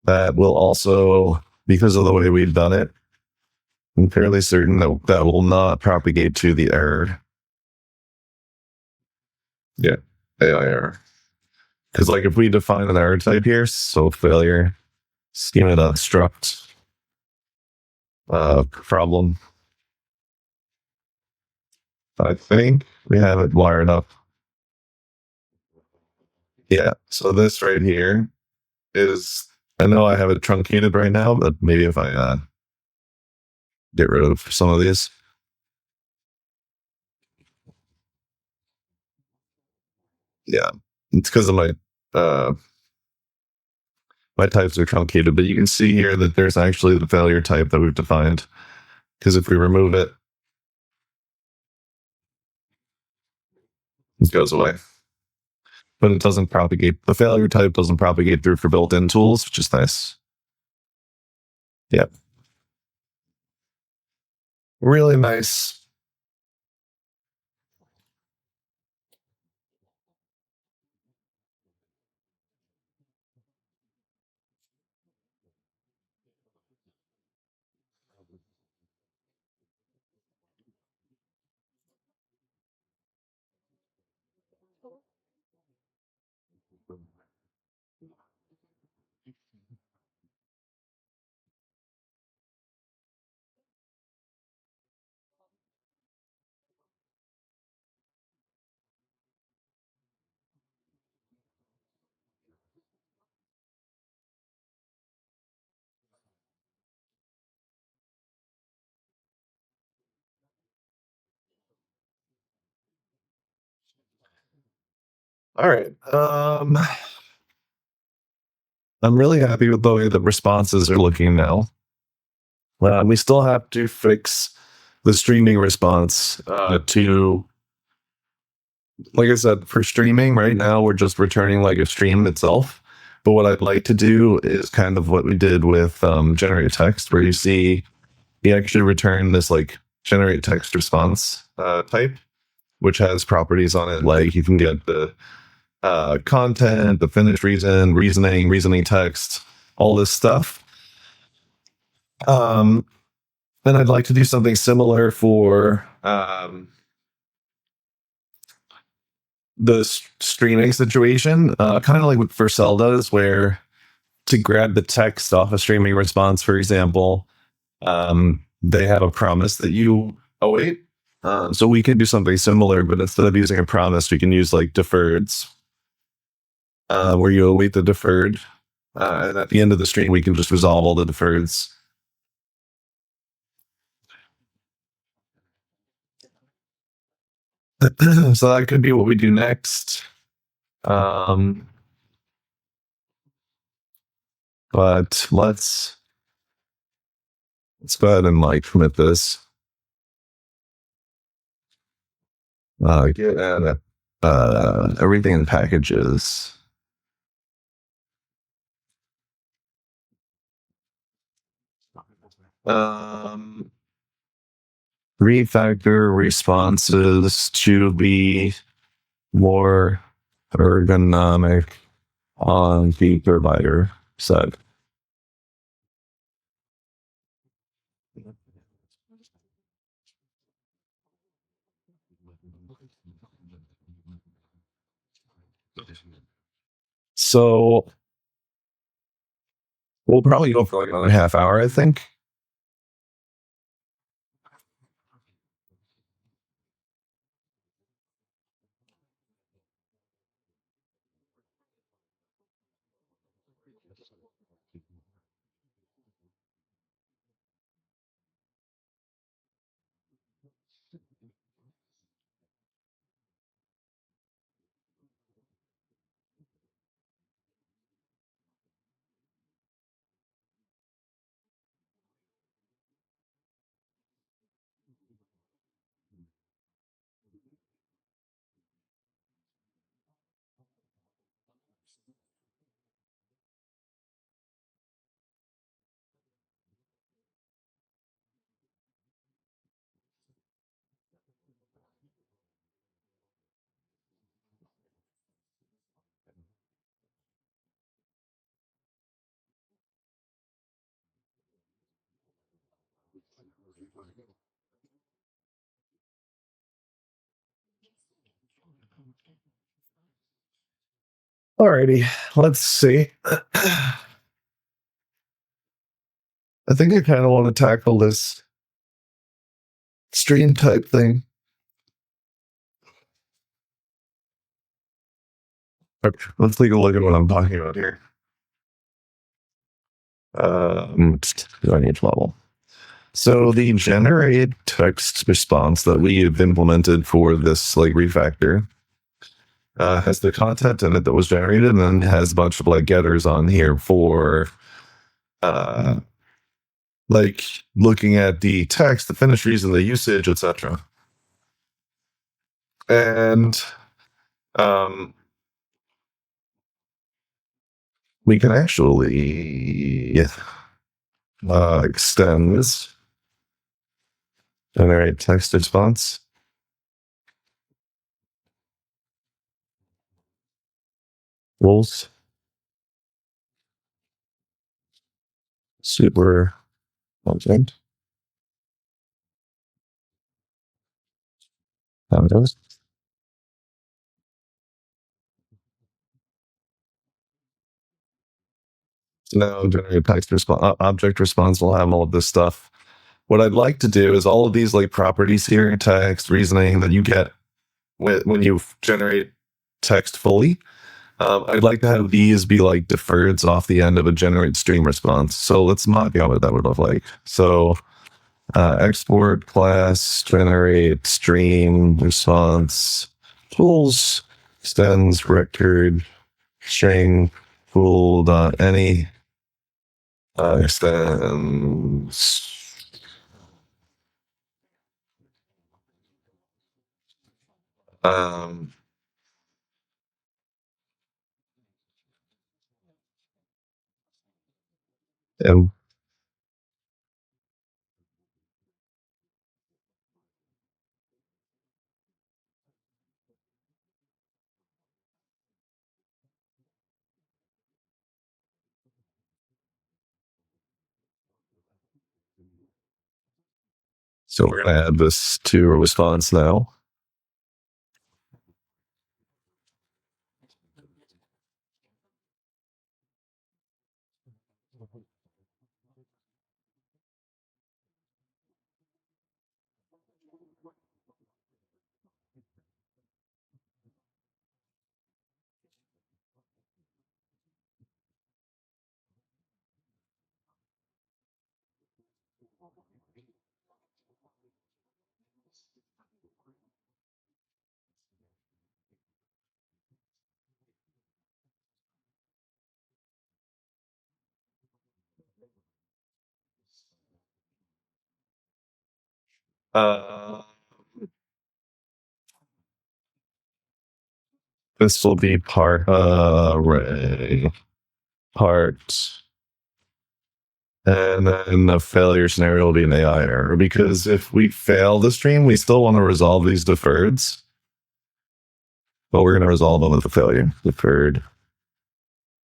that will also, because of the way we've done it, I'm fairly certain that that will not propagate to the error. Yeah, AI error. Because like if we define an error type here, so failure, schema.struct, problem, I think we have it wired up. Yeah, so this right here is, I know I have it truncated right now, but maybe if I get rid of some of these. Yeah, it's because of my types are truncated, but you can see here that there's actually the failure type that we've defined. Because if we remove it, it goes away. But it doesn't propagate. The failure type doesn't propagate through for built-in tools, which is nice. Yeah, really nice. All right. I'm really happy with the way the responses are looking now. We still have to fix the streaming response to, like I said, for streaming right now, we're just returning like a stream itself. But what I'd like to do is kind of what we did with generate text, where you see you actually return this like generate text response type, which has properties on it. Like you can get the content, the finished reasoning text, all this stuff. And I'd like to do something similar for the streaming situation, kind of like what Vercel does, where to grab the text off a streaming response, for example, they have a promise that you await. So we can do something similar, but instead of using a promise, we can use like deferreds, where you await the deferred. And at the end of the stream, we can just resolve all the deferreds. So that could be what we do next. Um, but let's go ahead and like commit this. Get everything in packages. Um, refactor responses to be more ergonomic on the provider side. So we'll probably go for like another half hour, I think. Alrighty, let's see. I think I kind of want to tackle this stream type thing. Okay, let's take a look at what I'm talking about here. Do I need level? So the generate text response that we've implemented for this like refactor has the content in it that was generated, and then has a bunch of like getters on here for like looking at the text, the finish reason, the usage, etc. And we can actually extend this generate text response. Rules. Super object. How it goes. So now generate text response, object response will have all of this stuff. What I'd like to do is all of these like properties here, text, reasoning that you get when you generate text fully. I'd like to have these be like deferreds off the end of a generate stream response. So let's mock out what that would look like. So export class generate stream response tools extends record string pool dot any extends um and so we're gonna add this to a response now. Uh, this will be part array part, and then the failure scenario will be an AI error, because if we fail the stream, we still want to resolve these deferreds, but we're going to resolve them with a failure deferred.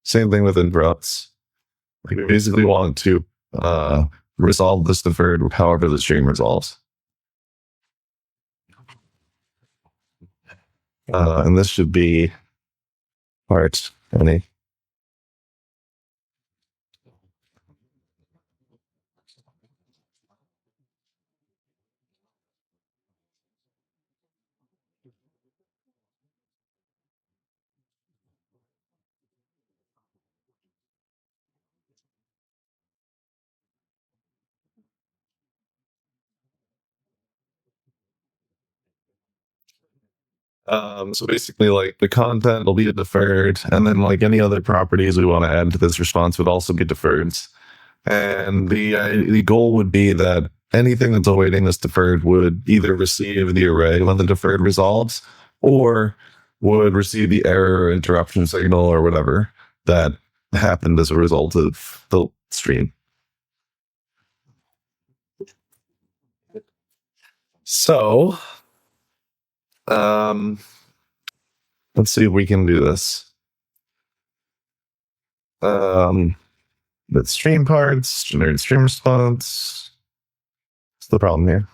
Same thing with interrupts. Like we basically want to resolve this deferred however the stream resolves. And this should be part any. So basically, like the content will be deferred, and then like any other properties we want to add to this response would also be deferred. And the goal would be that anything that's awaiting this deferred would either receive the array when the deferred resolves, or would receive the error or interruption signal or whatever that happened as a result of the stream. So, let's see if we can do this. With stream parts, generate stream response. What's the problem here?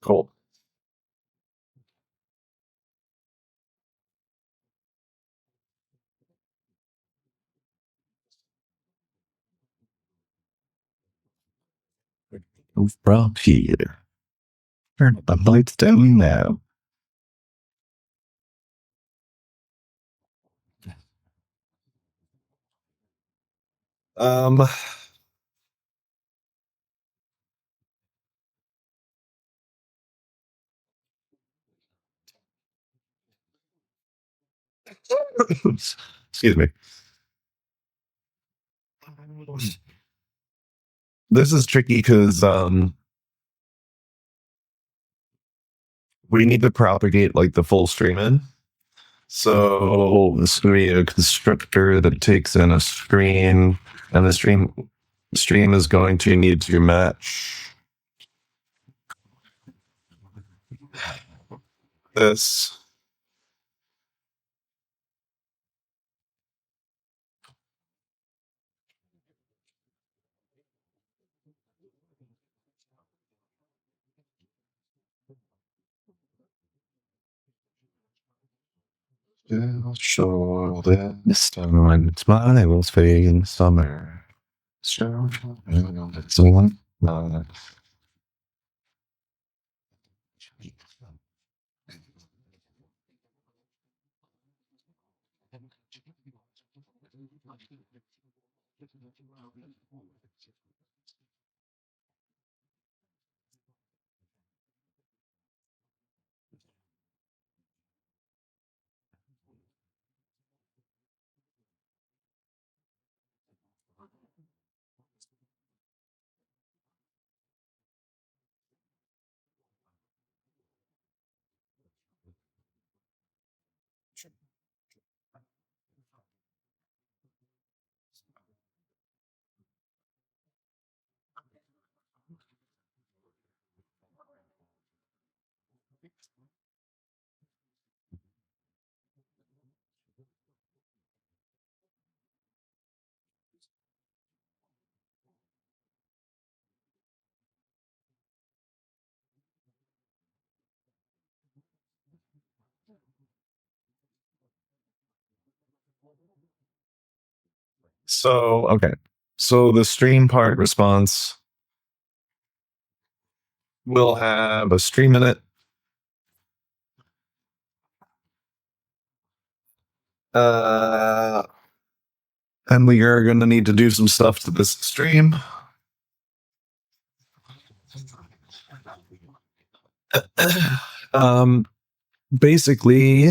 Cool. Move from here. Turn the lights down now. Um, excuse me. This is tricky because we need to propagate like the full stream in. So this would be a constructor that takes in a stream, and the stream is going to need to match this. Show this time it's my was fading in the summer. Show someone. So okay. So the stream part response will have a stream in it. And we are going to need to do some stuff to this stream. Basically,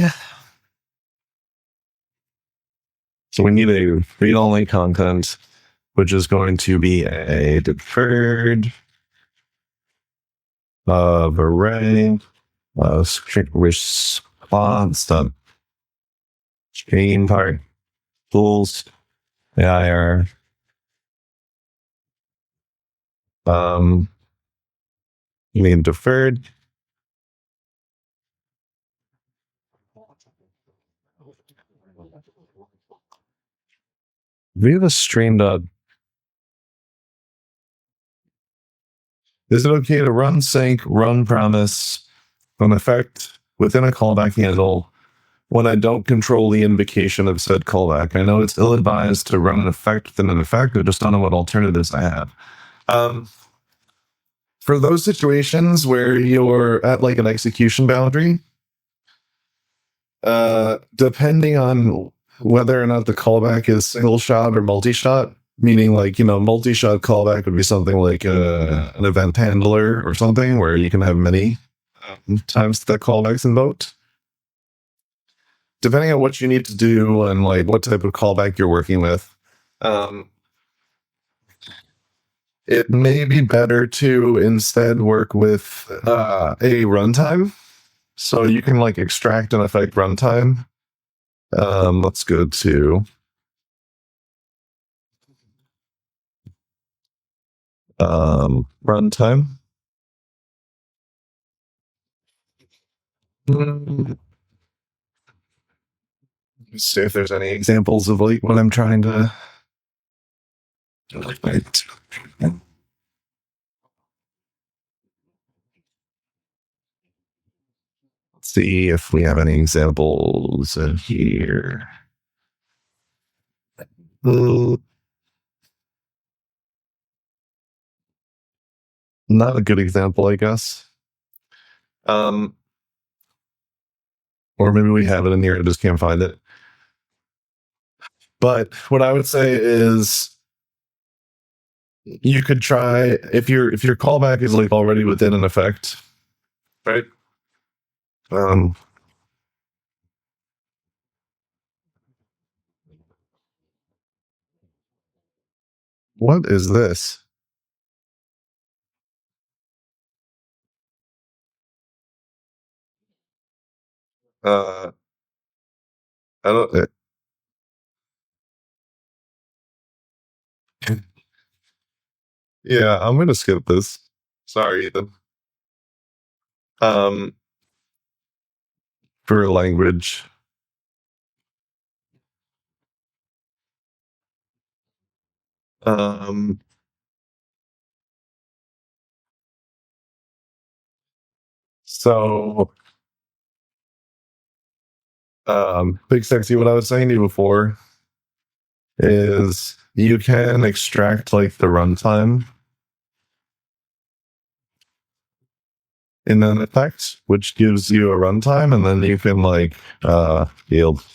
so we need a read-only content, which is going to be a deferred of array response stream part tools AIR you mean deferred. We have a stream dot. Is it okay to run sync, run promise, an effect within a callback handle when I don't control the invocation of said callback? I know it's ill-advised to run an effect within an effect. I just don't know what alternatives I have. For those situations where you're at like an execution boundary, depending on whether or not the callback is single shot or multi-shot, meaning like, multi-shot callback would be something like an event handler or something where you can have many times that callback's invoked. Depending on what you need to do and like what type of callback you're working with, it may be better to instead work with a runtime. So you can like extract an effect runtime. Let's go to Runtime. Let's see if there's any examples of like what I'm trying to. Let's see if we have any examples in here. Not a good example, I guess. Or maybe we have it in here, I just can't find it. But what I would say is you could try if your callback is like already within an effect, right? What is this? I don't. Yeah, I'm gonna skip this. Sorry, Ethan. Um, for language. Um, so, Big Sexy, what I was saying to you before is you can extract like the runtime in an effect, which gives you a runtime, and then you can like yield.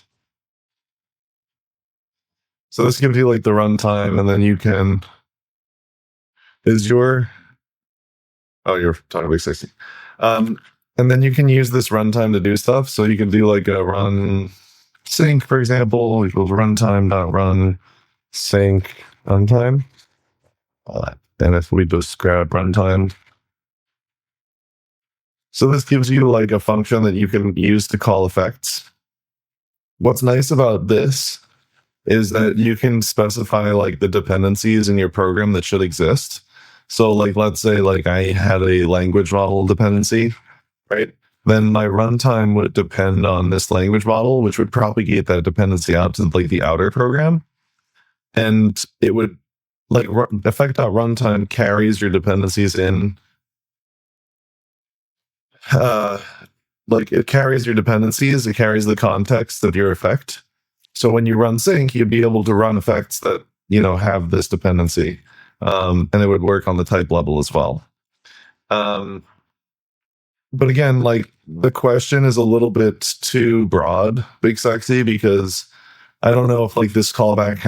So this gives you like the runtime, and then you can. Is your Oh, you're talking Big 60. And then you can use this runtime to do stuff. So you can do like a run sync, for example, equals runtime.run sync runtime. And if we just grab runtime. So this gives you like a function that you can use to call effects. What's nice about this is that you can specify like the dependencies in your program that should exist. So like let's say like I had a language model dependency, right? Then my runtime would depend on this language model, which would propagate that dependency out to like the outer program. And it would like effect.runtime carries your dependencies in like it carries your dependencies, it carries the context of your effect. So when you run sync, you'd be able to run effects that, have this dependency. And it would work on the type level as well. But again, like the question is a little bit too broad, Big Sexy, because I don't know if like this callback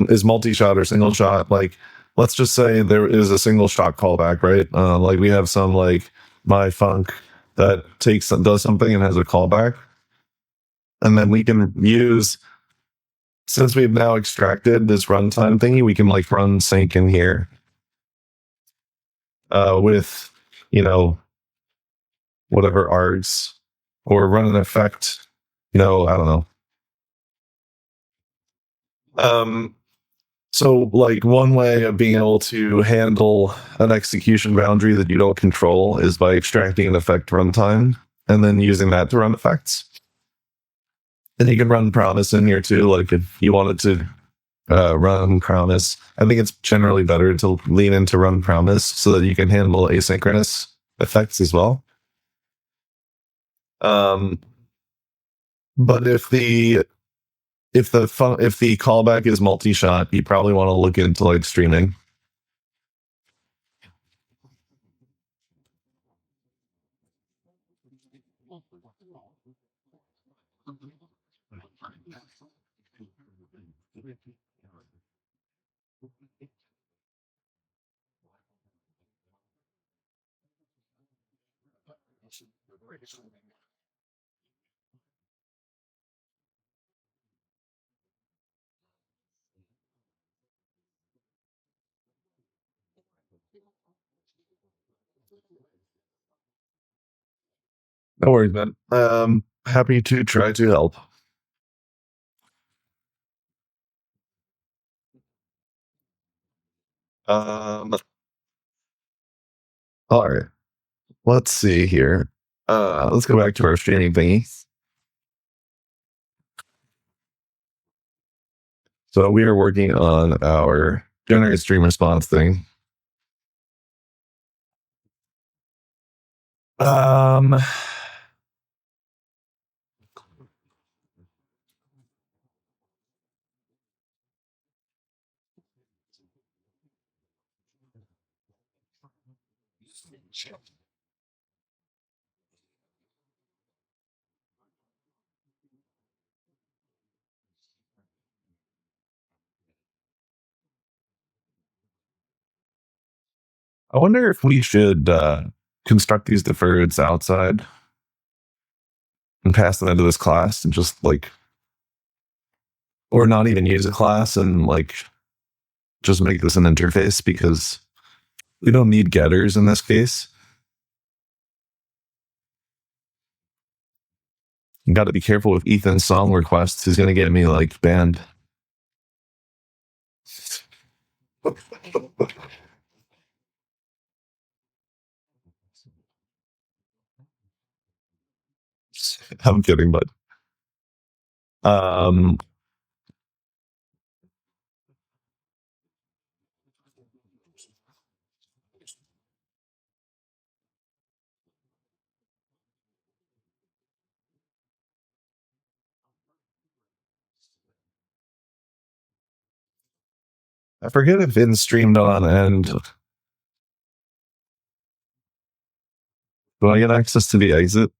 is multi-shot or single shot. Like, let's just say there is a single shot callback, right? Like we have some like my funk that does something and has a callback. And then we can use, since we've now extracted this runtime thingy, we can like run sync in here with, whatever args, or run an effect, I don't know. So like one way of being able to handle an execution boundary that you don't control is by extracting an effect runtime and then using that to run effects. And you can run promise in here too. Like if you wanted to run promise, I think it's generally better to lean into run promise so that you can handle asynchronous effects as well. But if the callback is multi-shot, you probably want to look into like streaming. No worries, man. Happy to try to help. All right. Let's see here. Let's go back to our streaming thingy. So we are working on our generate stream response thing. Um, I wonder if we should construct these deferreds outside and pass them into this class and just like, or not even use a class and like just make this an interface because we don't need getters in this case. You got to be careful with Ethan's song requests. He's going to get me like banned. I'm kidding, but I forget if it's streamed on and do I get access to the exit?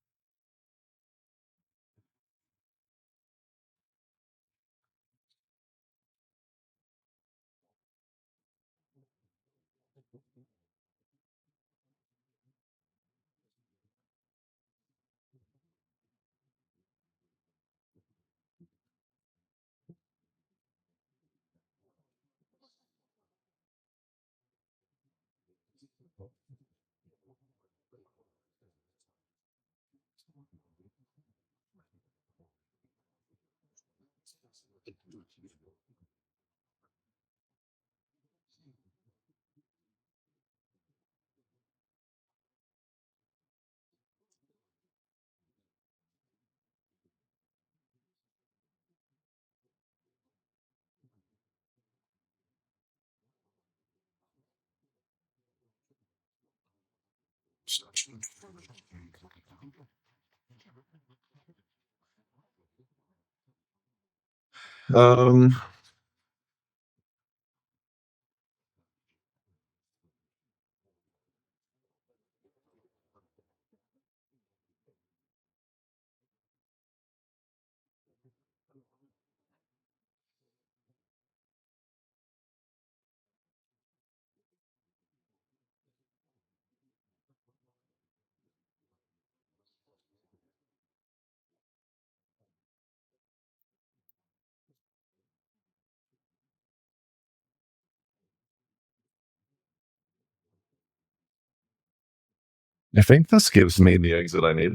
Um, I think this gives me the exit I need.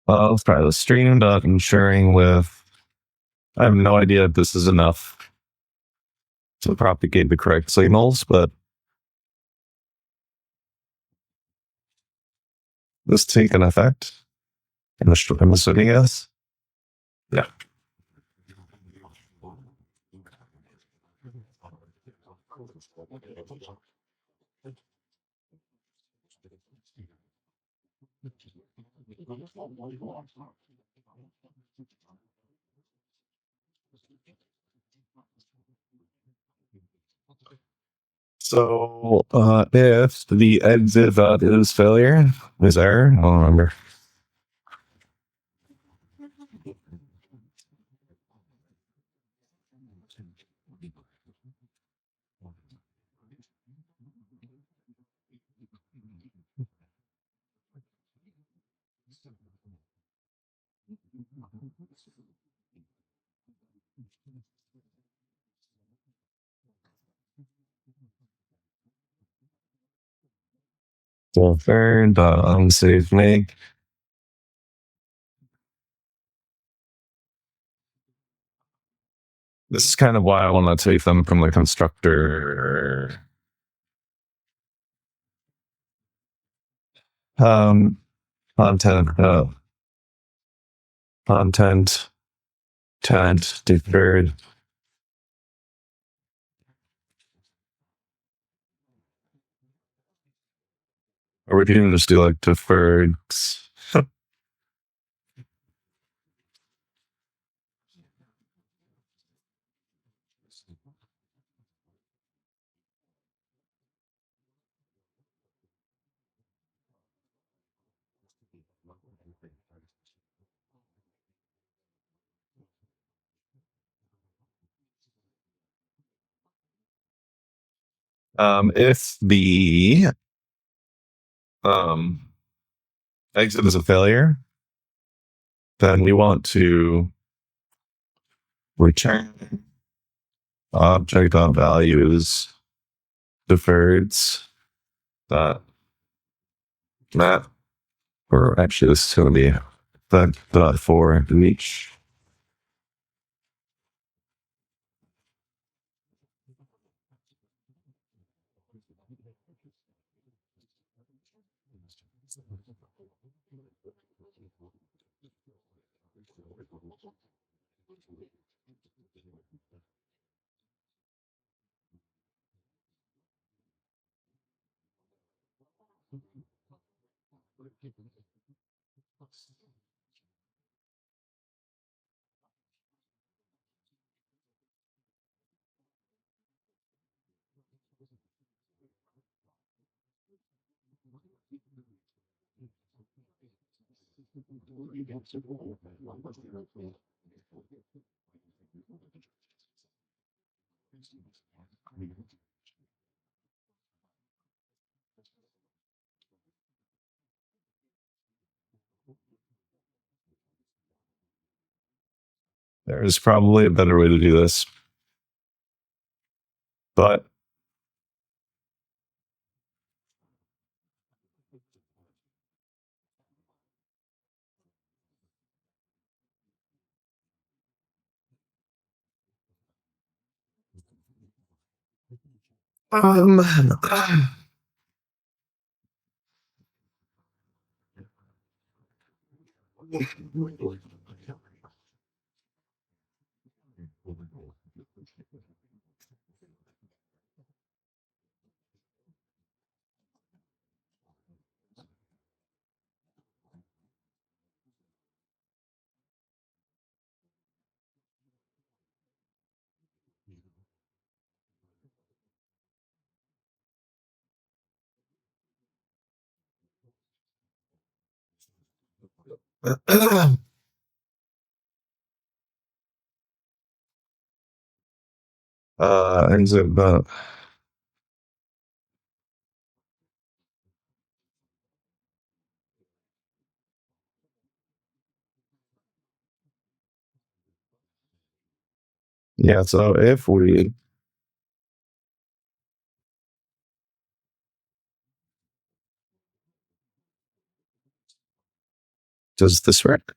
Let's try the stream dot ensuring with. I have no idea if this is enough to propagate the correct signals, but this take an effect. I'm assuming yes. Yeah. So if the exit dot is failure, is error, I don't remember. Third, unsave make. This is kind of why I want to take them from the constructor. Content, content, tent, deferred. Or we can just do like deferred. If the exit is a failure, then we want to return object.values deferreds that map, or actually this is going to be that for each. There's probably a better way to do this, but um, exit, but yeah. So if we does this work?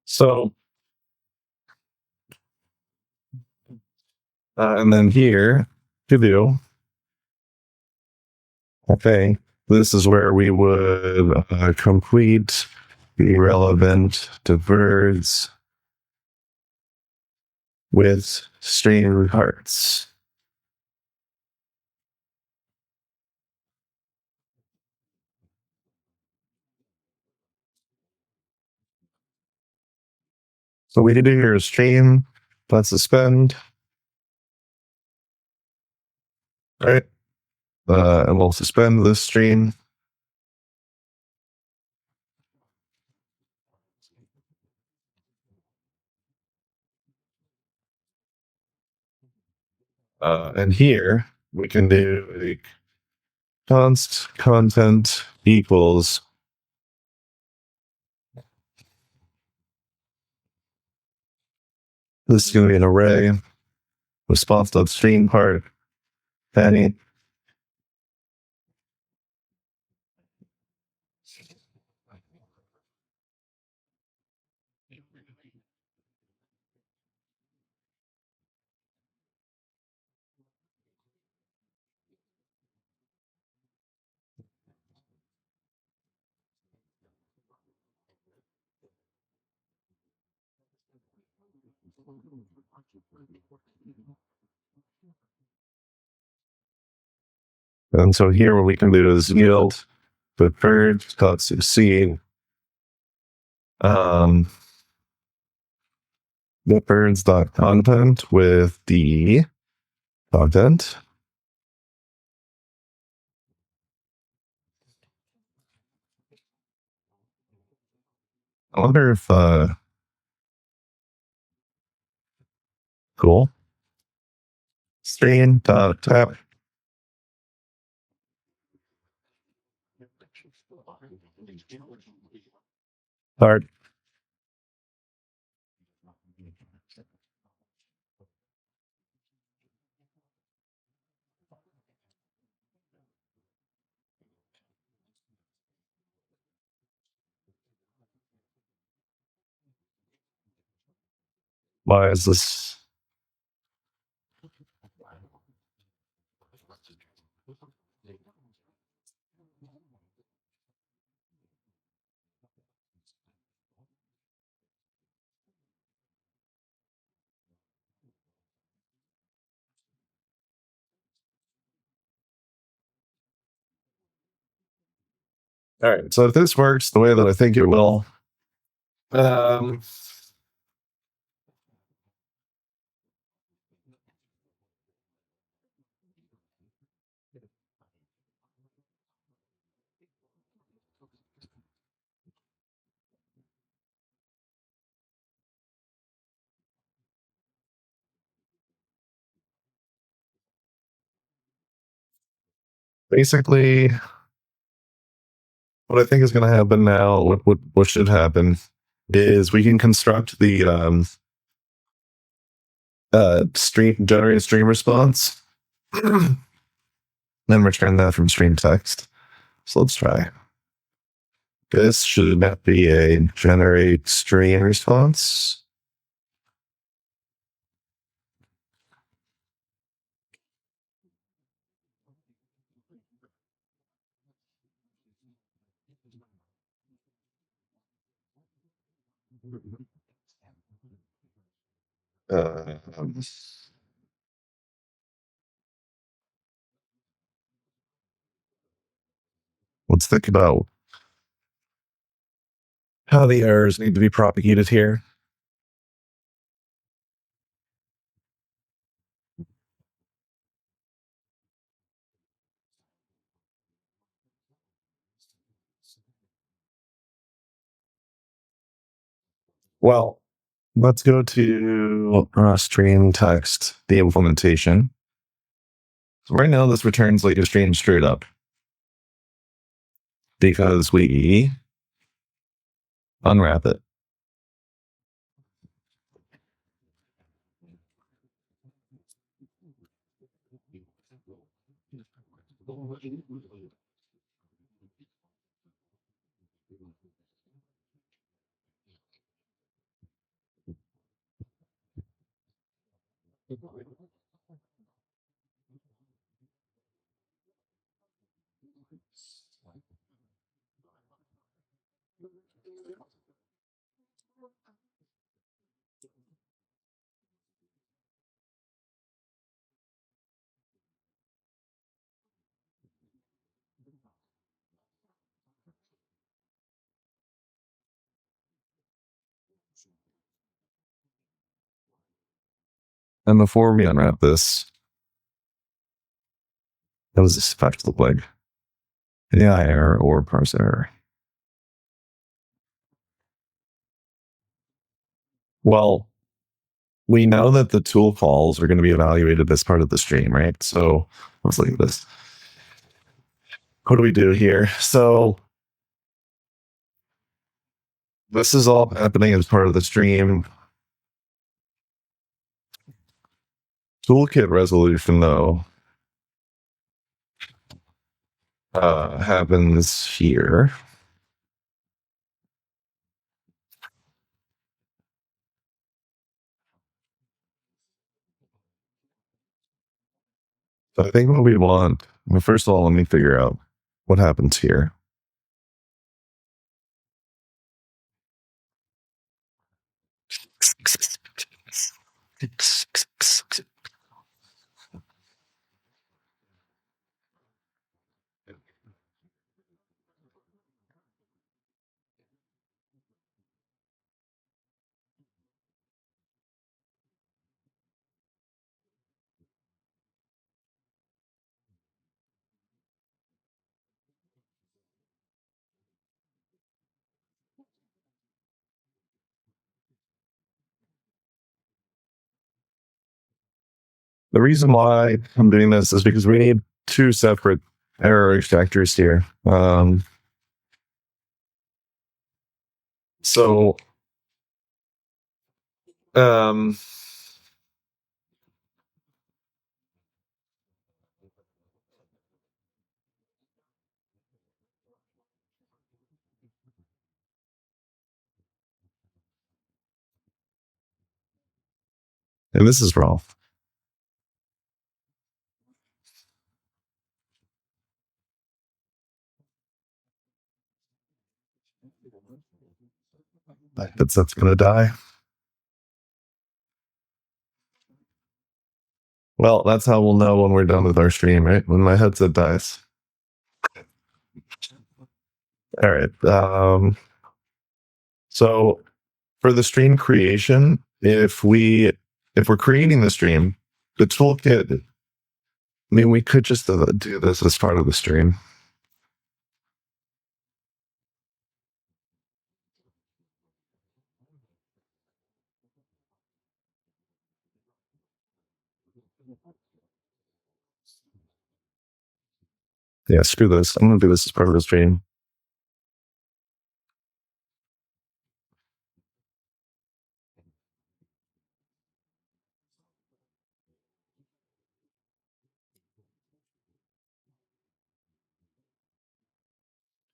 So, and then here to do, okay, this is where we would complete the relevant to birds with string hearts. So we do here is stream, let's suspend. All right. And we'll suspend this stream. And here we can do a const content equals this is going to be an array response.stream part Fanny. And so here what we can do is yield the bird dot succeed the birds dot content with the content. I wonder if cool stream dot tap part. Why is this? All right. So if this works the way that I think it will, um, basically what I think is going to happen now, what should happen is we can construct the stream generate stream response, then return that from stream text. So let's try. This should not be a generate stream response. Um, let's think about how the errors need to be propagated here. Well, let's go to stream text, the implementation. So right now, this returns like a stream straight up because we unwrap it. And before we unwrap this, what does this fact look like? AI error or parse error? Well, we know that the tool calls are going to be evaluated as part of the stream, right? So let's look at this. What do we do here? So this is all happening as part of the stream. Toolkit resolution, though, happens here. So I think what we want, well, first of all, let me figure out what happens here. The reason why I'm doing this is because we need two separate error extractors here. So, and this is wrong. My headset's going to die. Well, that's how we'll know when we're done with our stream, right? When my headset dies. All right. So for the stream creation, if we're creating the stream, the toolkit, I mean, we could just do this as part of the stream. Yeah, screw this. I'm going to do this as part of the stream.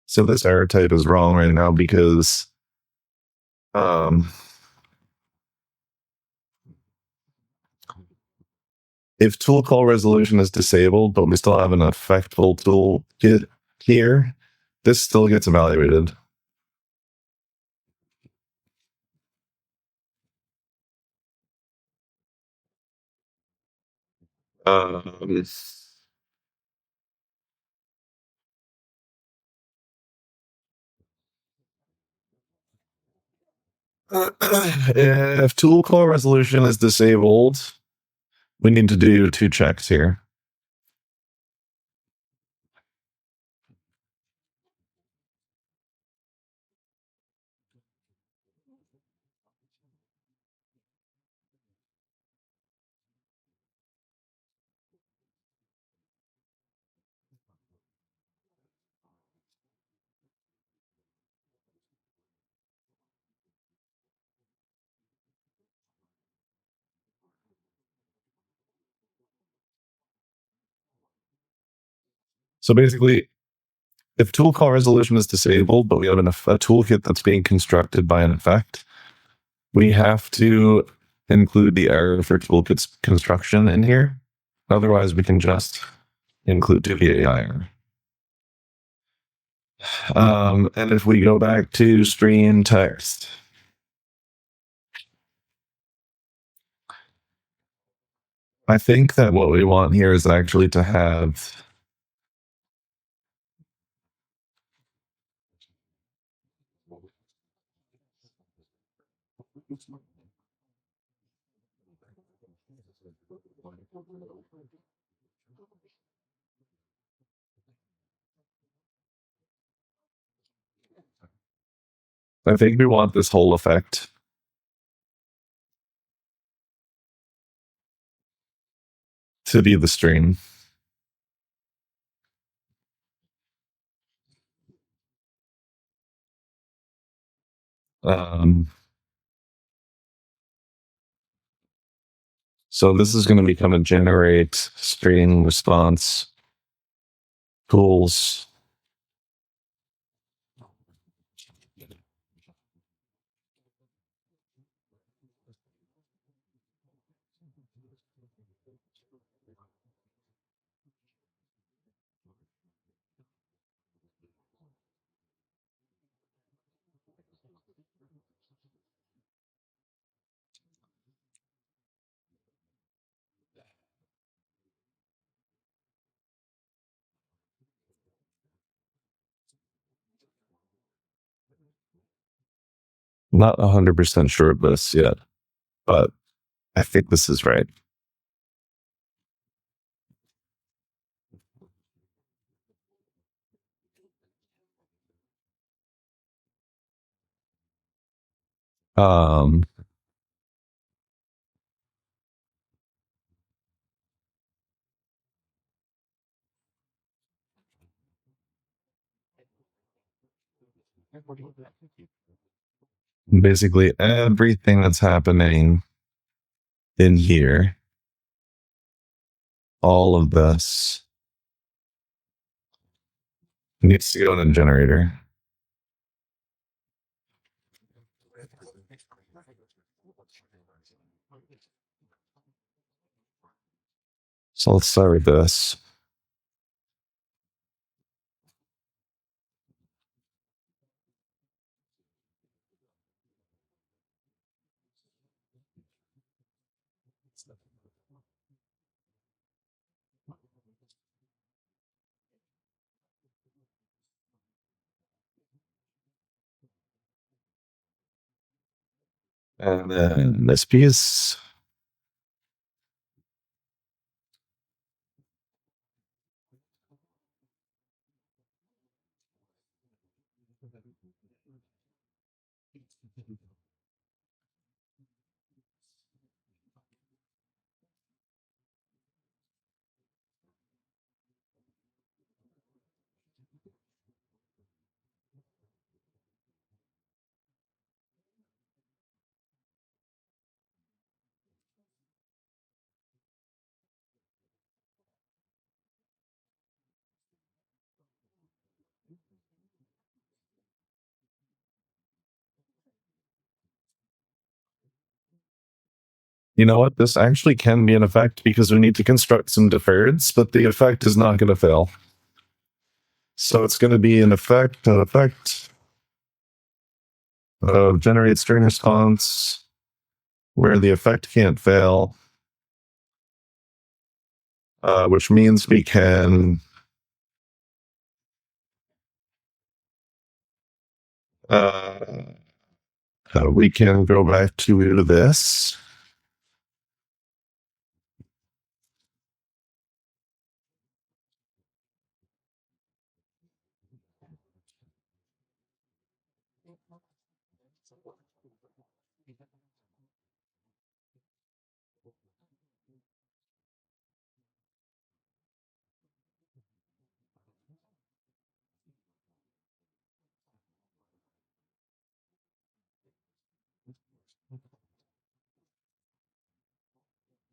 So this error type is wrong right now because if tool call resolution is disabled, but we still have an effectful toolkit here, this still gets evaluated. If tool call resolution is disabled, we need to do two checks here. So basically, if tool call resolution is disabled, but we have a toolkit that's being constructed by an effect, we have to include the error for tool construction in here. Otherwise, we can just include to the AI error. And if we go back to stream text, I think that what we want here is actually to have I think we want this whole effect to be the string. So this is going to become a generate string response tools. Not 100% sure of this yet, but I think this is right. Basically everything that's happening in here, all of this needs to go in a generator. So let's start with this. And then this piece. You know what? This actually can be an effect because we need to construct some deferreds, but the effect is not going to fail. So it's going to be an effect of generate string response where the effect can't fail, which means we can go back to this.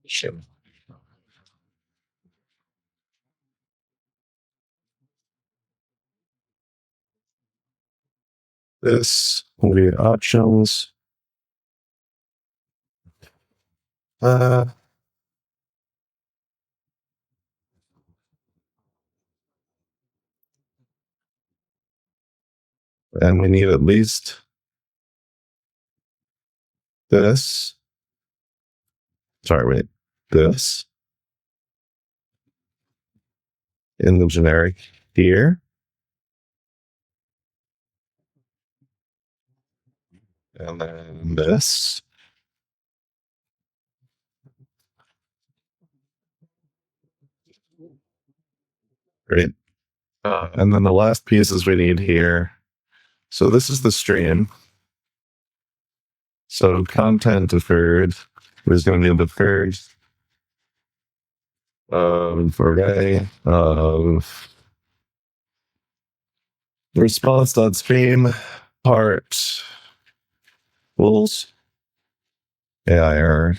Shit. This will be options. And we need at least this. Sorry, wait. This in the generic here. And then this. Great. And then the last pieces we need here. So this is the stream. So content deferred is going to be deferred array of response.stream part tools AI error.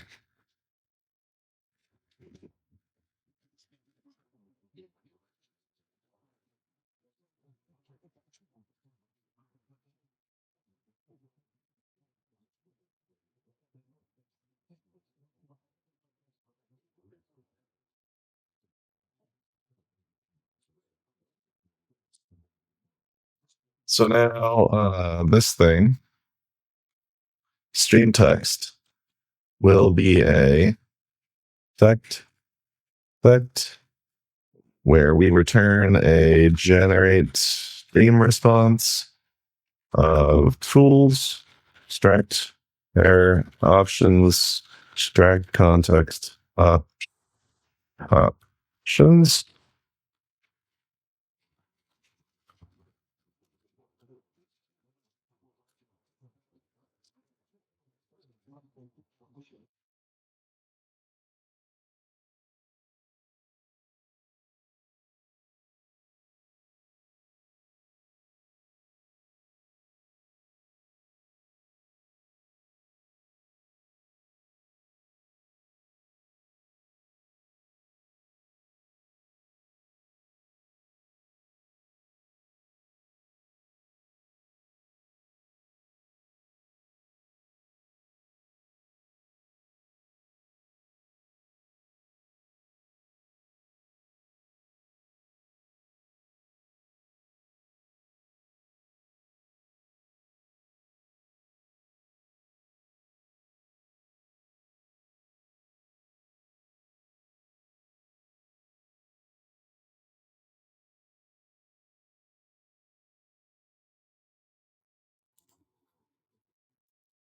So now this thing, stream text, will be a effect where we return a generate stream response of tools, extract error options, extract context options.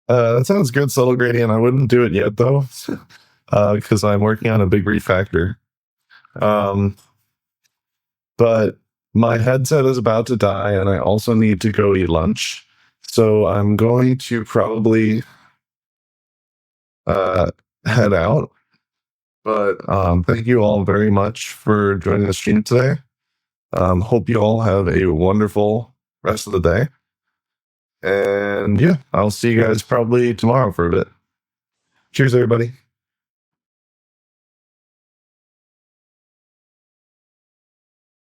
That sounds good, subtle gradient. I wouldn't do it yet though, because I'm working on a big refactor. But my headset is about to die, and I also need to go eat lunch. So I'm going to probably head out. But thank you all very much for joining the stream today. Hope you all have a wonderful rest of the day. And yeah, I'll see you guys probably tomorrow for a bit. Cheers, everybody.